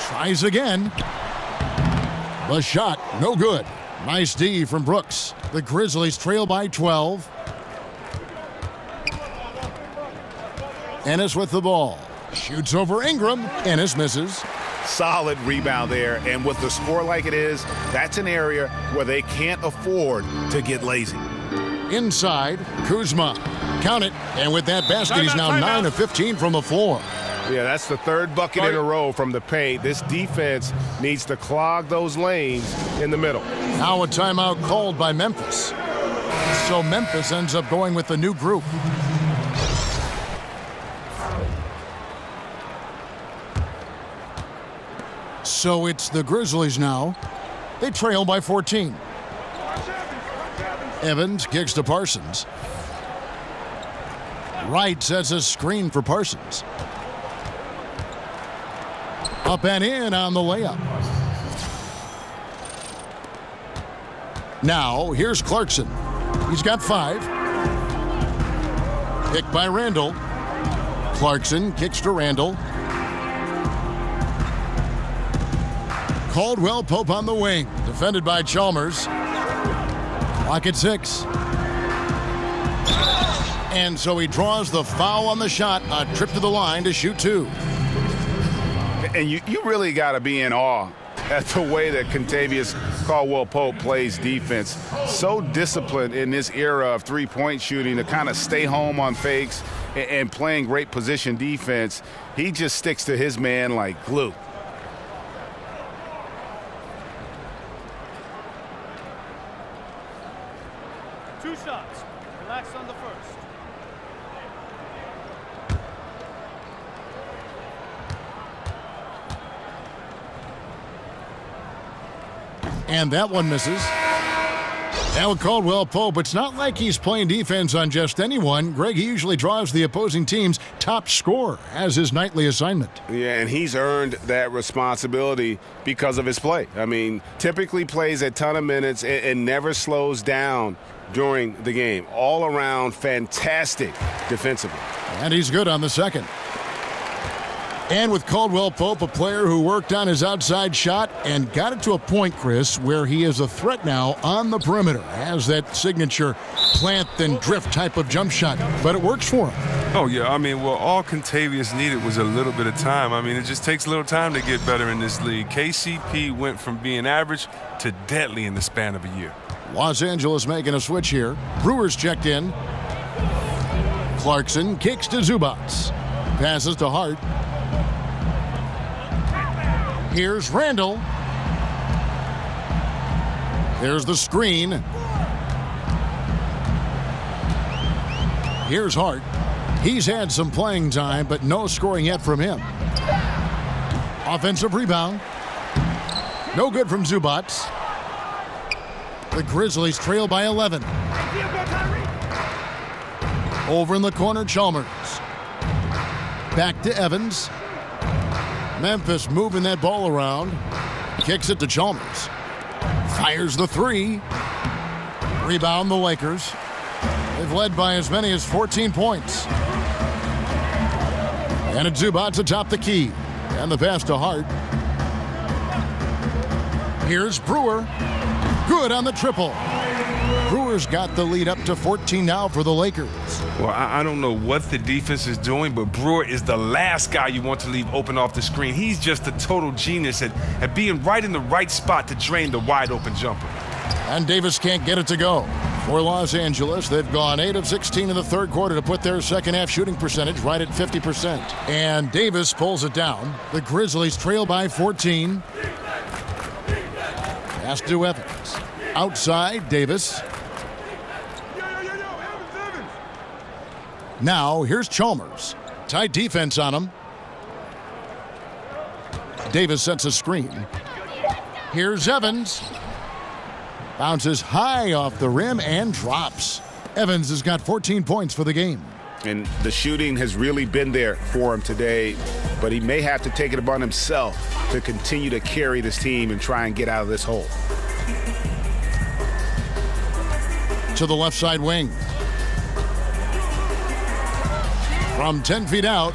Tries again. The shot, no good. Nice D from Brooks. The Grizzlies trail by 12. Ennis with the ball. Shoots over Ingram. Ennis misses. Solid rebound there, and with the score like it is, that's an area where they can't afford to get lazy. Inside, Kuzma. Count it, and with that basket, he's now 9 of 15 from the floor. Yeah, that's the third bucket in a row from the paint. This defense needs to clog those lanes in the middle. Now a timeout called by Memphis. So Memphis ends up going with the new group. So it's the Grizzlies now. They trail by 14. Evans kicks to Parsons. Wright sets a screen for Parsons. Up and in on the layup. Now, here's Clarkson. He's got 5. Picked by Randall. Clarkson kicks to Randall. Caldwell Pope on the wing. Defended by Chalmers. Clock at 6. And so he draws the foul on the shot. A trip to the line to shoot 2. And you really got to be in awe at the way that Kentavious Caldwell-Pope plays defense. So disciplined in this era of three-point shooting to kind of stay home on fakes and playing great position defense. He just sticks to his man like glue. Two shots. Relax on the first. And that one misses. Now Caldwell Pope, it's not like he's playing defense on just anyone. Greg, he usually draws the opposing team's top scorer as his nightly assignment. Yeah, and he's earned that responsibility because of his play. I mean, typically plays a ton of minutes and never slows down during the game. All around fantastic defensively. And he's good on the second. And with Caldwell Pope, a player who worked on his outside shot and got it to a point, Chris, where he is a threat now on the perimeter. Has that signature plant and drift type of jump shot, but it works for him. Oh, yeah. I mean, well, all Contavious needed was a little bit of time. I mean, it just takes a little time to get better in this league. KCP went from being average to deadly in the span of a year. Los Angeles making a switch here. Brewers checked in. Clarkson kicks to Zubats. Passes to Hart. Here's Randall. There's the screen. Here's Hart. He's had some playing time, but no scoring yet from him. Offensive rebound. No good from Zubats. The Grizzlies trail by 11. Over in the corner, Chalmers. Back to Evans. Memphis moving that ball around. Kicks it to Chalmers. Fires the three. Rebound the Lakers. They've led by as many as 14 points. And it's Zubats atop the key. And the pass to Hart. Here's Brewer. Good on the triple. Brewers got the lead up to 14 now for the Lakers. Well, I don't know what the defense is doing, but Brewer is the last guy you want to leave open off the screen. He's just a total genius at being right in the right spot to drain the wide open jumper. And Davis can't get it to go. For Los Angeles, they've gone 8 of 16 in the third quarter to put their second half shooting percentage right at 50%. And Davis pulls it down. The Grizzlies trail by 14. Pass to Evans. Outside, Davis. Now, here's Chalmers. Tight defense on him. Davis sets a screen. Here's Evans. Bounces high off the rim and drops. Evans has got 14 points for the game. And the shooting has really been there for him today, but he may have to take it upon himself to continue to carry this team and try and get out of this hole. To the left side wing. From 10 feet out,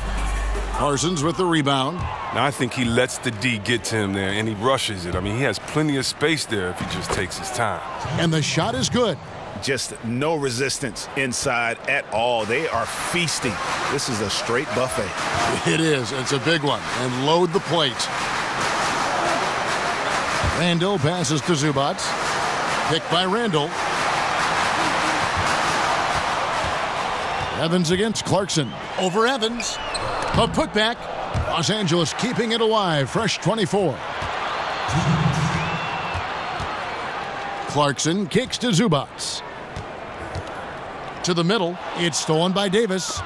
Parsons with the rebound. Now, I think he lets the D get to him there, and he rushes it. I mean, he has plenty of space there if he just takes his time. And the shot is good. Just no resistance inside at all. They are feasting. This is a straight buffet. It is. It's a big one. And load the plate. Randall passes to Zubats. Picked by Randall. Evans against Clarkson. Over Evans. A putback. Los Angeles keeping it alive. Fresh 24. Clarkson kicks to Zubats. To the middle. It's stolen by Davis.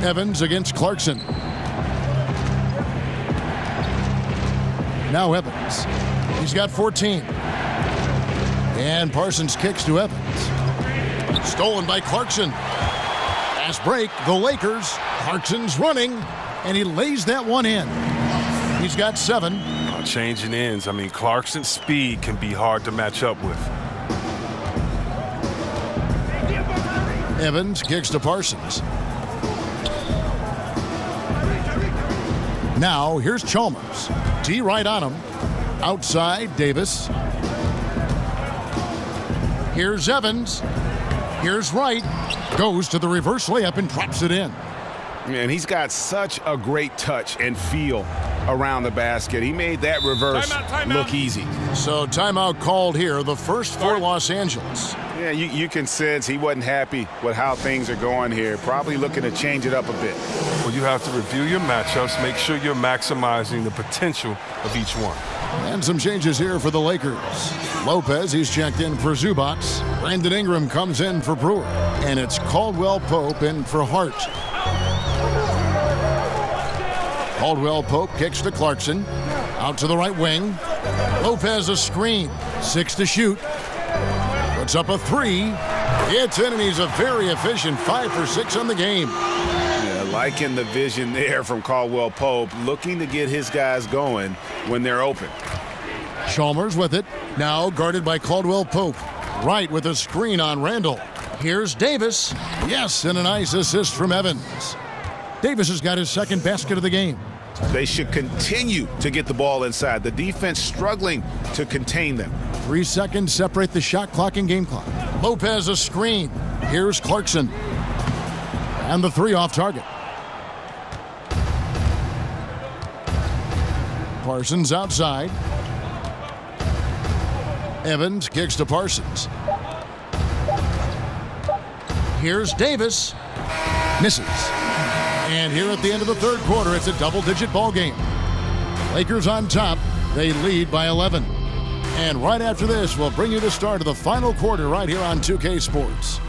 Evans against Clarkson. Now Evans. He's got 14. And Parsons kicks to Evans. Stolen by Clarkson. Fast break, the Lakers. Clarkson's running, and he lays that one in. He's got 7. Changing ends. I mean, Clarkson's speed can be hard to match up with. Evans kicks to Parsons. Now, here's Chalmers. D right on him. Outside, Davis. Here's Evans. Here's Wright. Goes to the reverse layup and drops it in. And he's got such a great touch and feel around the basket. He made that reverse look easy. So timeout called here, the first for Los Angeles. Yeah, you can sense he wasn't happy with how things are going here. Probably looking to change it up a bit. Well, you have to review your matchups, make sure you're maximizing the potential of each one. And some changes here for the Lakers. Lopez, he's checked in for Zubats. Brandon Ingram comes in for Brewer. And it's Caldwell Pope in for Hart. Caldwell Pope kicks to Clarkson. Out to the right wing. Lopez a screen. 6 to shoot. Puts up a 3. It's in, and he's a very efficient 5 for 6 on the game. Yeah, liking the vision there from Caldwell Pope, looking to get his guys going when they're open. Chalmers with it. Now guarded by Caldwell Pope. Right with a screen on Randall. Here's Davis. Yes, and a nice assist from Evans. Davis has got his second basket of the game. They should continue to get the ball inside. The defense struggling to contain them. 3 seconds separate the shot clock and game clock. Lopez a screen. Here's Clarkson. And the 3 off target. Parsons outside. Evans kicks to Parsons. Here's Davis. Misses. And here at the end of the third quarter, it's a double-digit ball game. Lakers on top. They lead by 11. And right after this, we'll bring you the start of the final quarter right here on 2K Sports.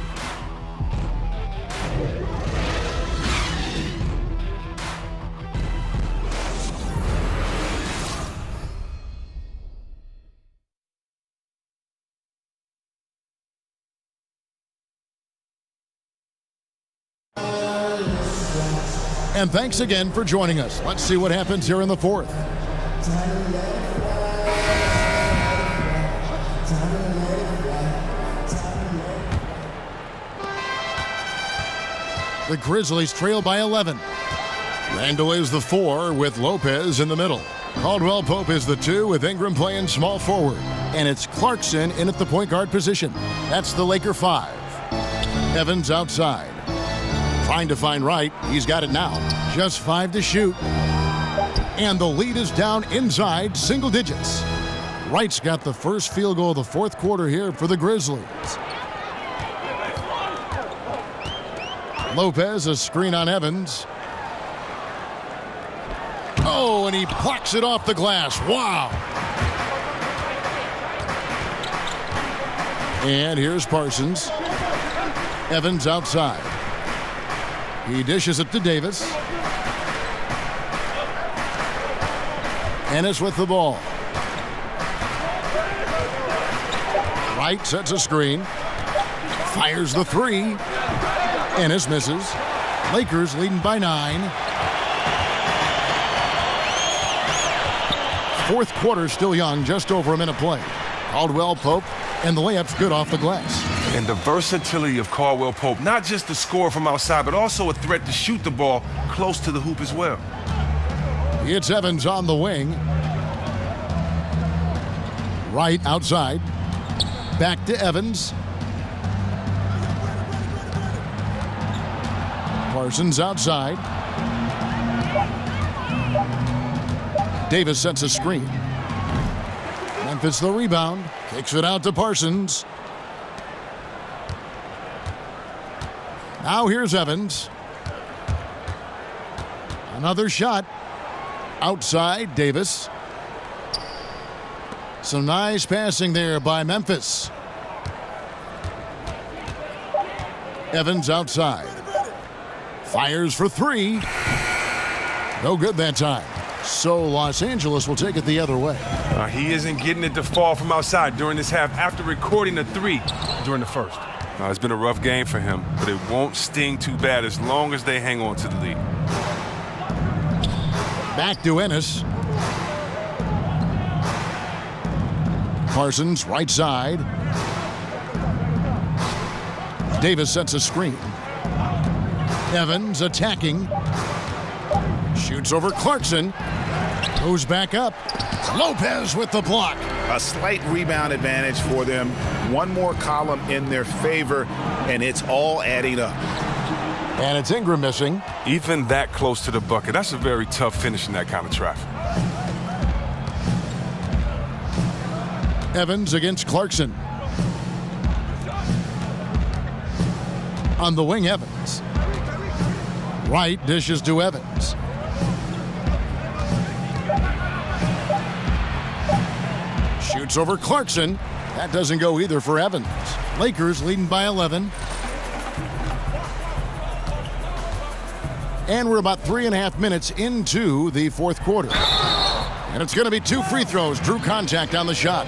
And thanks again for joining us. Let's see what happens here in the fourth. The Grizzlies trail by 11. Randall is the 4 with Lopez in the middle. Caldwell Pope is the 2 with Ingram playing small forward. And it's Clarkson in at the point guard position. That's the Laker 5. Evans outside. Trying to find Wright. He's got it now. Just 5 to shoot. And the lead is down inside single digits. Wright's got the first field goal of the fourth quarter here for the Grizzlies. Lopez, a screen on Evans. Oh, and he plucks it off the glass. Wow. And here's Parsons. Evans outside. He dishes it to Davis. Ennis with the ball. Wright sets a screen. Fires the 3. Ennis misses. Lakers leading by 9. Fourth quarter still young, just over a minute play. Caldwell Pope, and the layup's good off the glass. And the versatility of Caldwell Pope, not just the score from outside, but also a threat to shoot the ball close to the hoop as well. It's Evans on the wing. Wright outside. Back to Evans. Parsons outside. Davis sets a screen. Memphis the rebound. Kicks it out to Parsons. Now here's Evans. Another shot. Outside, Davis. Some nice passing there by Memphis. Evans outside. Fires for 3. No good that time. So Los Angeles will take it the other way. He isn't getting it to fall from outside during this half after recording a 3 during the first. It's been a rough game for him, but it won't sting too bad as long as they hang on to the lead. Back to Ennis. Parsons, right side. Davis sets a screen. Evans attacking. Shoots over Clarkson. Goes back up. Lopez with the block. A slight rebound advantage for them. One more column in their favor, and it's all adding up. And it's Ingram missing. Even that close to the bucket, that's a very tough finish in that kind of traffic. Evans against Clarkson. On the wing, Evans. Wright dishes to Evans. Shoots over Clarkson. That doesn't go either for Evans. Lakers leading by 11. And we're about 3.5 minutes into the fourth quarter. And it's going to be 2 free throws. Drew contact on the shot.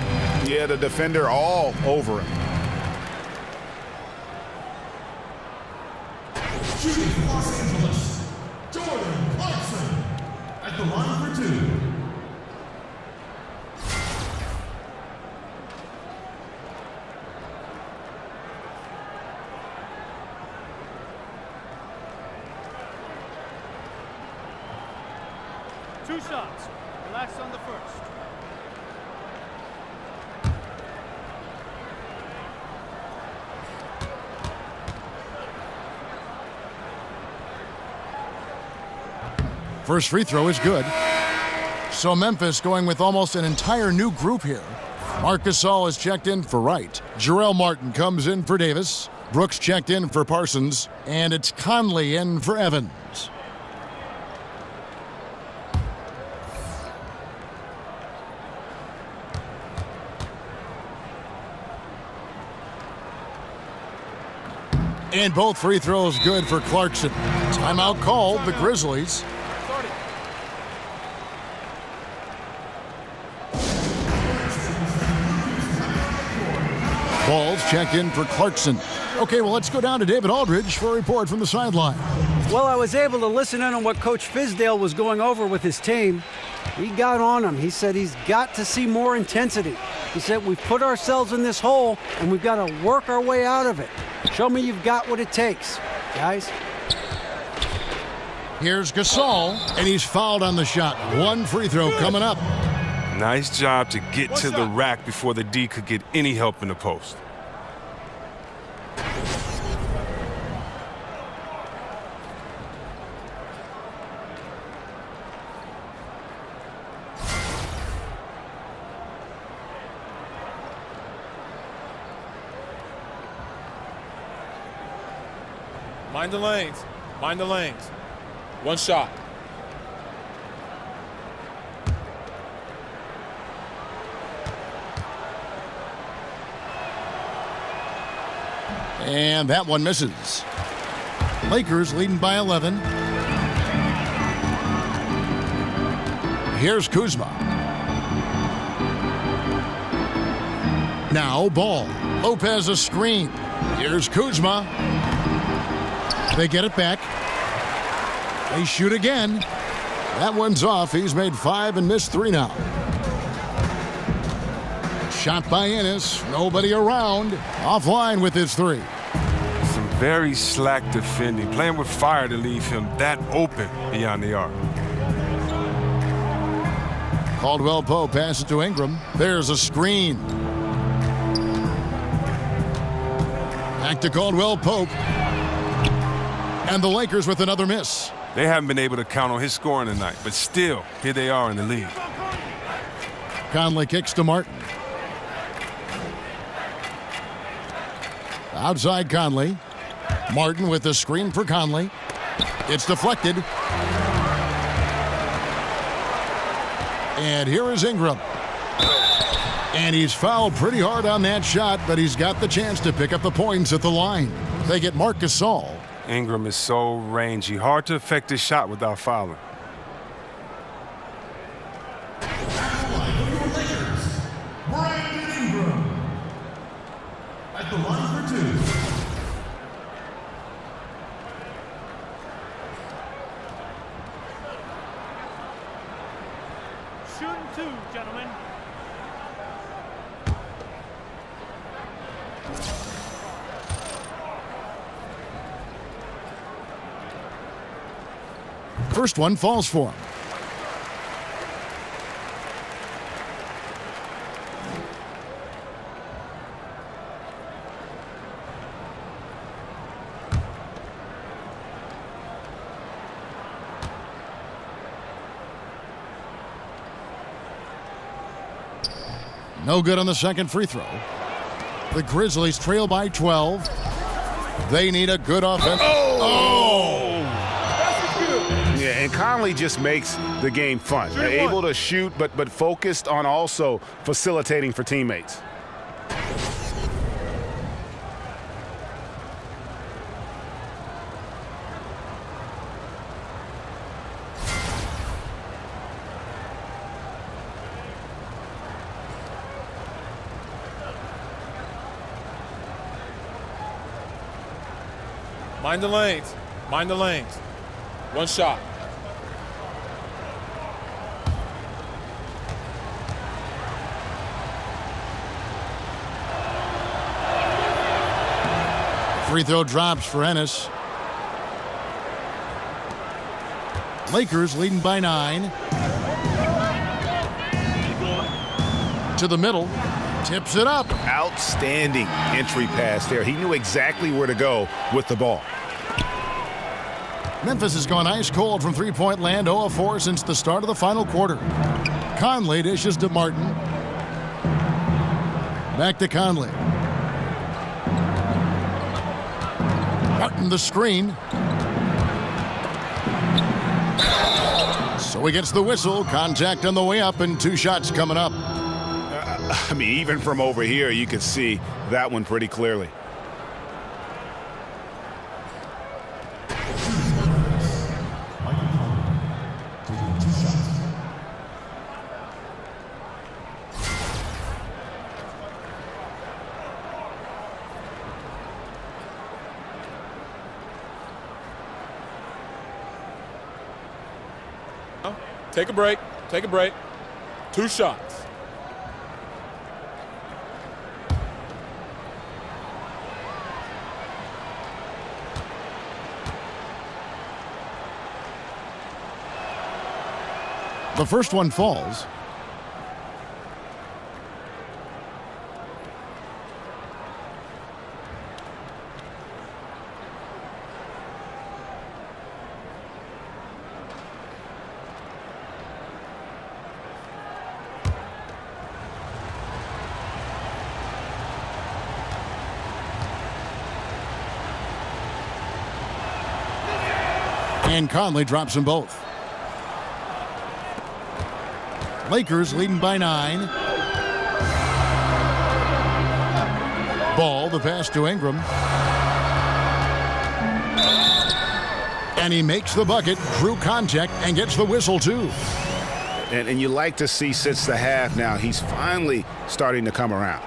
Yeah, the defender all over him. Shooting Los Angeles, Jordan Clarkson at the line for 2. 2 shots. Relax on the first. First free throw is good. So Memphis going with almost an entire new group here. Marc Gasol is checked in for Wright. Jarrell Martin comes in for Davis. Brooks checked in for Parsons. And it's Conley in for Evans. And both free throws good for Clarkson. Timeout called, the Grizzlies. Ball's checked in for Clarkson. Okay, well, let's go down to David Aldridge for a report from the sideline. Well, I was able to listen in on what Coach Fizdale was going over with his team. He got on him. He said he's got to see more intensity. He said we've put ourselves in this hole, and we've got to work our way out of it. Show me you've got what it takes, guys. Here's Gasol, and he's fouled on the shot. One free throw coming up. Nice job to get to the rack before the D could get any help in the post. Mind the lanes. Mind the lanes. 1 shot. And that one misses. Lakers leading by 11. Here's Kuzma. Now Ball. Lopez a screen. Here's Kuzma. They get it back. They shoot again. That one's off. He's made 5 and missed 3 now. Shot by Ennis. Nobody around. Offline with his 3. Some very slack defending. Playing with fire to leave him that open beyond the arc. Caldwell Pope passes to Ingram. There's a screen. Back to Caldwell Pope. And the Lakers with another miss. They haven't been able to count on his scoring tonight, but still, here they are in the lead. Conley kicks to Martin. Outside Conley. Martin with the screen for Conley. It's deflected. And here is Ingram. And he's fouled pretty hard on that shot, but he's got the chance to pick up the points at the line. They get Marc Gasol. Ingram is so rangy. Hard to affect his shot without fouling. At the line for 2. Shooting 2, gentlemen. First one falls for him. No good on the second free throw. The Grizzlies trail by 12. They need a good offense. Yeah, and Conley just makes the game fun. They're able to shoot, but focused on also facilitating for teammates. Mind the lanes. Mind the lanes. 1 shot. Free throw drops for Ennis. Lakers leading by 9. to the middle. Tips it up. Outstanding entry pass there. He knew exactly where to go with the ball. Memphis has gone ice cold from three-point land, 0 of 4 since the start of the final quarter. Conley dishes to Martin. Back to Conley. Martin the screen. So he gets the whistle. Contact on the way up and 2 shots coming up. I mean, even from over here, you could see that one pretty clearly. Take a break. Take a break. 2 shots. The first one falls. And Conley drops them both. Lakers leading by 9. Ball, the pass to Ingram. And he makes the bucket, drew contact, and gets the whistle too. And you like to see since the half now, he's finally starting to come around.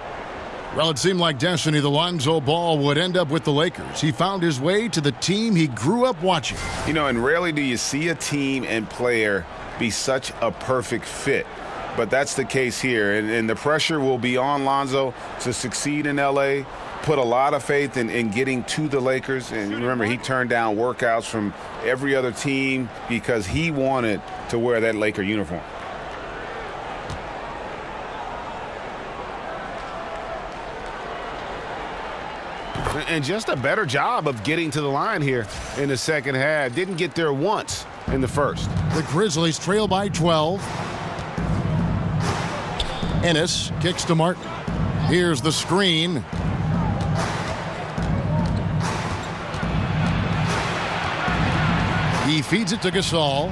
Well, it seemed like destiny the Lonzo Ball would end up with the Lakers. He found his way to the team he grew up watching. You know, and rarely do you see a team and player be such a perfect fit. But that's the case here. And the pressure will be on Lonzo to succeed in L.A., put a lot of faith in getting to the Lakers. And remember, he turned down workouts from every other team because he wanted to wear that Laker uniform. And just a better job of getting to the line here in the second half. Didn't get there once in the first. The Grizzlies trail by 12. Ennis kicks to Martin. Here's the screen. He feeds it to Gasol.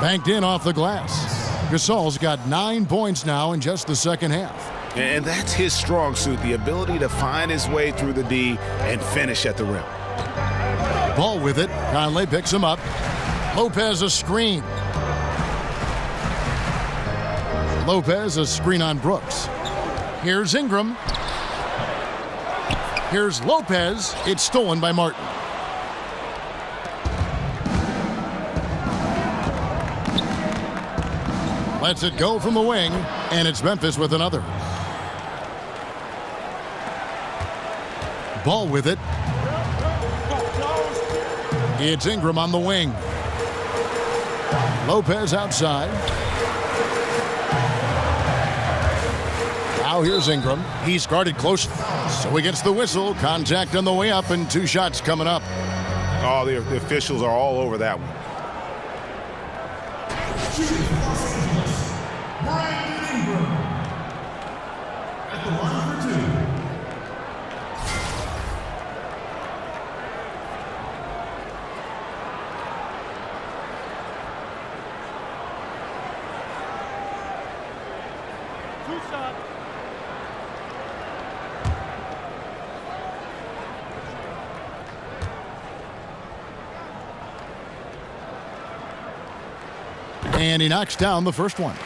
Banked in off the glass. Gasol's got 9 points now in just the second half. And that's his strong suit, the ability to find his way through the D and finish at the rim. Ball with it. Conley picks him up. Lopez a screen. Lopez a screen on Brooks. Here's Ingram. Here's Lopez. It's stolen by Martin. Lets it go from the wing, and it's Memphis with another. Ball with it. It's Ingram on the wing. Lopez outside. Now here's Ingram. He's guarded close, so he gets the whistle. Contact on the way up, and 2 shots coming up. Oh, the officials are all over that one. At the line for 2. And he knocks down the first one.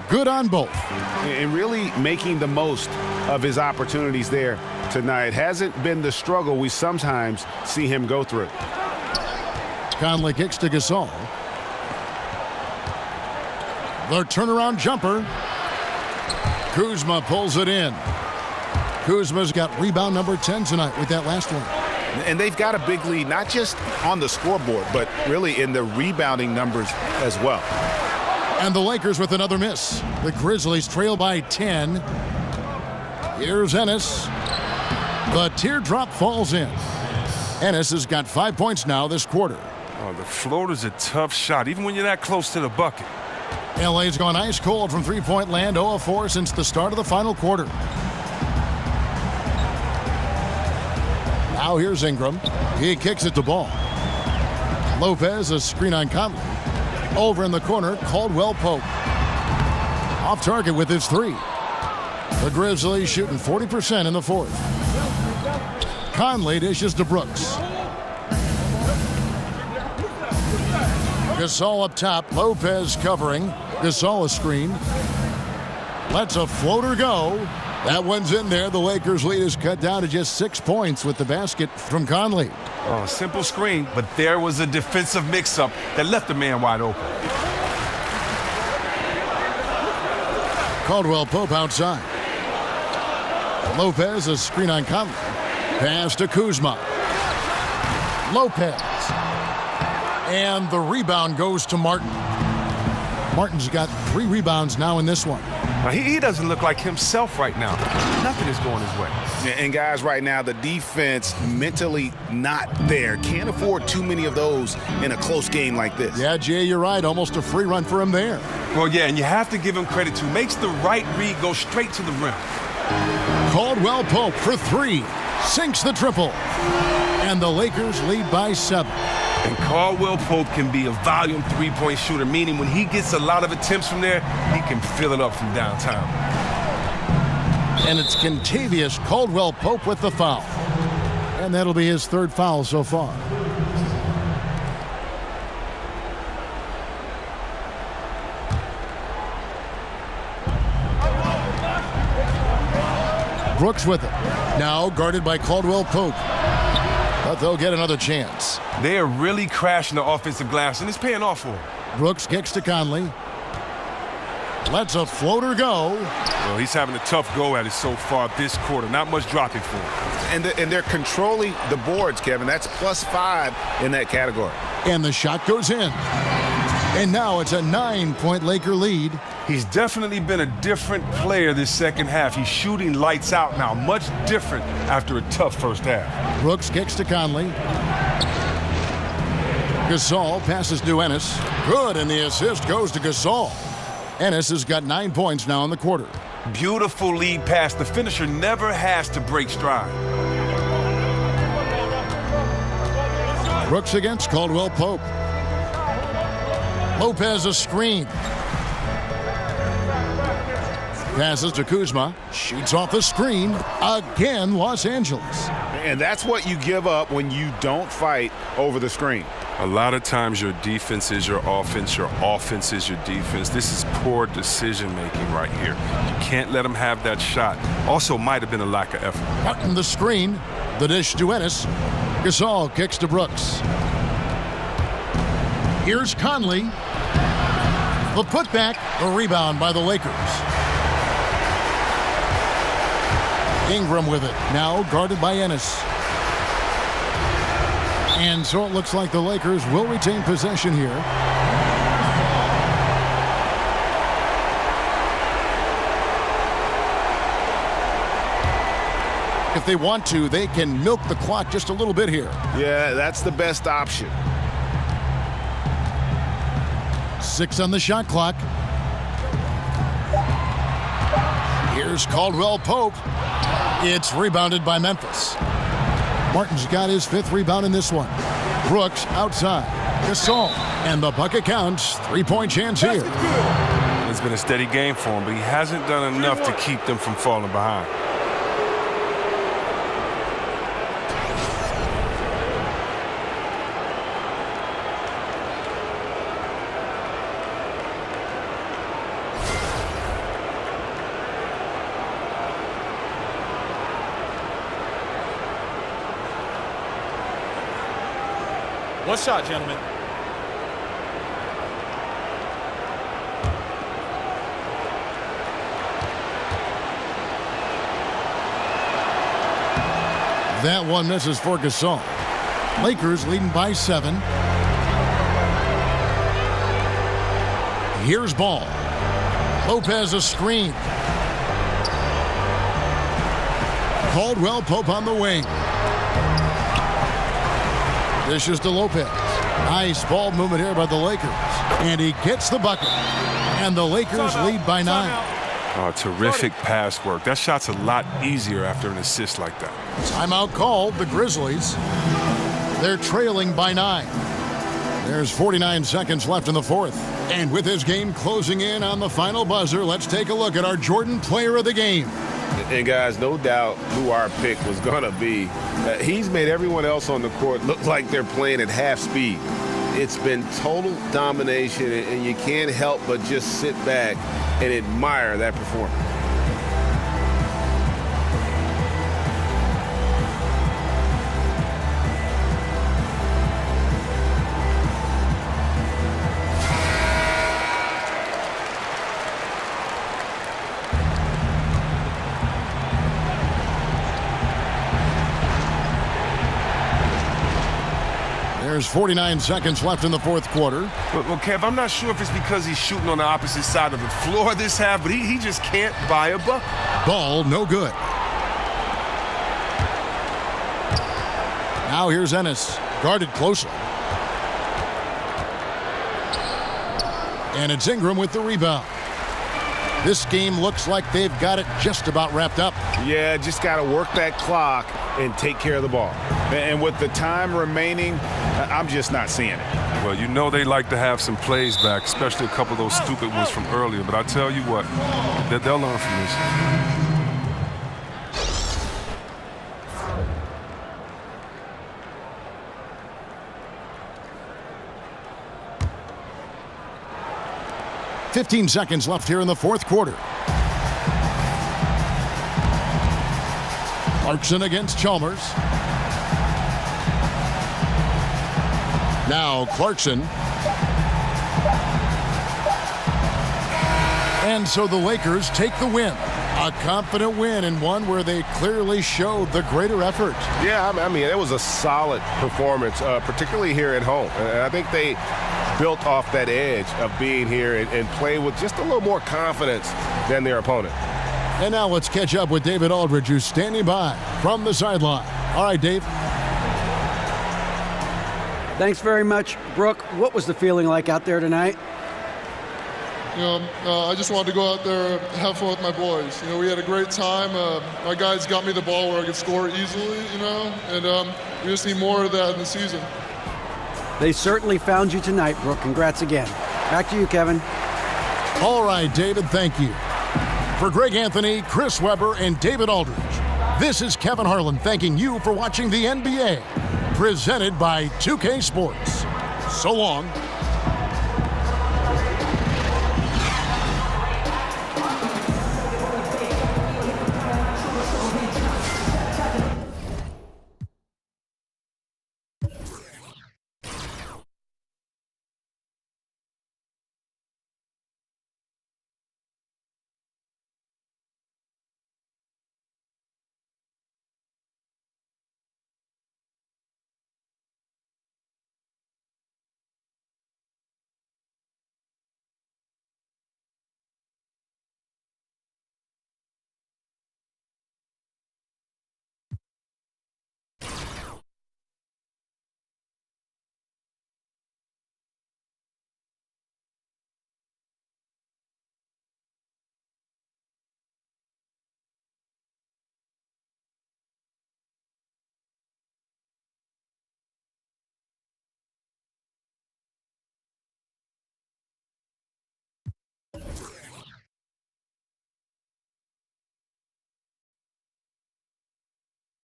Good on both. And really making the most of his opportunities there tonight. Hasn't been the struggle we sometimes see him go through. Conley kicks to Gasol. The turnaround jumper. Kuzma pulls it in. Kuzma's got rebound number 10 tonight with that last one. And they've got a big lead, not just on the scoreboard, but really in the rebounding numbers as well. And the Lakers with another miss. The Grizzlies trail by 10. Here's Ennis. The teardrop falls in. Ennis has got 5 points now this quarter. Oh, the floater's a tough shot, even when you're that close to the bucket. LA's gone ice cold from three-point land, 0 of 4 since the start of the final quarter. Now here's Ingram. He kicks it to Ball. Lopez, a screen on Conley. Over in the corner, Caldwell Pope. Off target with his three. The Grizzlies shooting 40% in the fourth. Conley dishes to Brooks. Gasol up top. Lopez covering. Gasol a screen. Lets a floater go. That one's in there. The Lakers' lead is cut down to just 6 points with the basket from Conley. Oh, simple screen, but there was a defensive mix-up that left the man wide open. Caldwell Pope outside. Lopez, a screen on Conley. Pass to Kuzma. Lopez. And the rebound goes to Martin. Martin's got 3 rebounds now in this one. Now, he doesn't look like himself right now. Nothing is going his way. And guys, right now, the defense mentally not there. Can't afford too many of those in a close game like this. Yeah, Jay, you're right. Almost a free run for him there. Well, yeah, and you have to give him credit, too. Makes the right read go straight to the rim. Caldwell Pope for 3. Sinks the triple. And the Lakers lead by 7. And Caldwell Pope can be a volume three-point shooter, meaning when he gets a lot of attempts from there, he can fill it up from downtown. And it's Kentavious Caldwell Pope with the foul. And that'll be his 3rd foul so far. Brooks with it. Now guarded by Caldwell Pope. But they'll get another chance. They are really crashing the offensive glass, and it's paying off for them. Brooks kicks to Conley. Lets a floater go. Well, he's having a tough go at it so far this quarter. Not much dropping for him. And they're controlling the boards, Kevin. That's +5 in that category. And the shot goes in. And now it's a 9-point Laker lead. He's definitely been a different player this second half. He's shooting lights out now. Much different after a tough first half. Brooks kicks to Conley. Gasol passes to Ennis. Good, and the assist goes to Gasol. Ennis has got 9 points now in the quarter. Beautiful lead pass. The finisher never has to break stride. Brooks against Caldwell Pope. Lopez a screen. Passes to Kuzma. Shoots off the screen. Again, Los Angeles. And that's what you give up when you don't fight over the screen. A lot of times your defense is your offense is your defense. This is poor decision-making right here. You can't let them have that shot. Also might have been a lack of effort. Martin the screen. The dish to Ennis. Gasol kicks to Brooks. Here's Conley. The putback, a rebound by the Lakers. Ingram with it, now guarded by Ennis. And so it looks like the Lakers will retain possession here. If they want to, they can milk the clock just a little bit here. Yeah, that's the best option. 6 on the shot clock. Here's Caldwell Pope. It's rebounded by Memphis. Martin's got his 5th rebound in this one. Brooks outside. Gasol. And the bucket counts. 3-point chance here. It's been a steady game for him, but he hasn't done enough to keep them from falling behind. One shot, gentlemen. That one misses for Gasol. Lakers leading by 7. Here's Ball. Lopez a screen. Caldwell Pope on the wing. Dishes to Lopez. Nice ball movement here by the Lakers. And he gets the bucket. And the Lakers lead by 9. Oh, terrific pass work. That shot's a lot easier after an assist like that. Timeout called, the Grizzlies. They're trailing by 9. There's 49 seconds left in the fourth. And with this game closing in on the final buzzer, let's take a look at our Jordan Player of the Game. And guys, no doubt who our pick was going to be. He's made everyone else on the court look like they're playing at half speed. It's been total domination, and you can't help but just sit back and admire that performance. There's 49 seconds left in the fourth quarter. Well, Kev, I'm not sure if it's because he's shooting on the opposite side of the floor this half, but he just can't buy a bucket. Ball, no good. Now here's Ennis, guarded closely. And it's Ingram with the rebound. This game looks like they've got it just about wrapped up. Yeah, just got to work that clock and take care of the ball. And with the time remaining, I'm just not seeing it. Well, you know they like to have some plays back, especially a couple of those stupid ones from earlier. But I tell you what, they'll learn from this. .15 seconds left here in the fourth quarter. Clarkson against Chalmers. Now Clarkson. And so the Lakers take the win. A confident win, and one where they clearly showed the greater effort. Yeah, I mean, it was a solid performance, particularly here at home. And I think they built off that edge of being here and play with just a little more confidence than their opponent. And now let's catch up with David Aldridge, who's standing by from the sideline. All right, Dave. Thanks very much, Brooke. What was the feeling like out there tonight? You know, I just wanted to go out there, have fun with my boys. You know, we had a great time. My guys got me the ball where I could score easily, you know, and we just need more of that in the season. They certainly found you tonight, Brooke. Congrats again. Back to you, Kevin. All right, David, thank you. For Greg Anthony, Chris Webber, and David Aldridge, this is Kevin Harlan thanking you for watching the NBA, presented by 2K Sports. So long.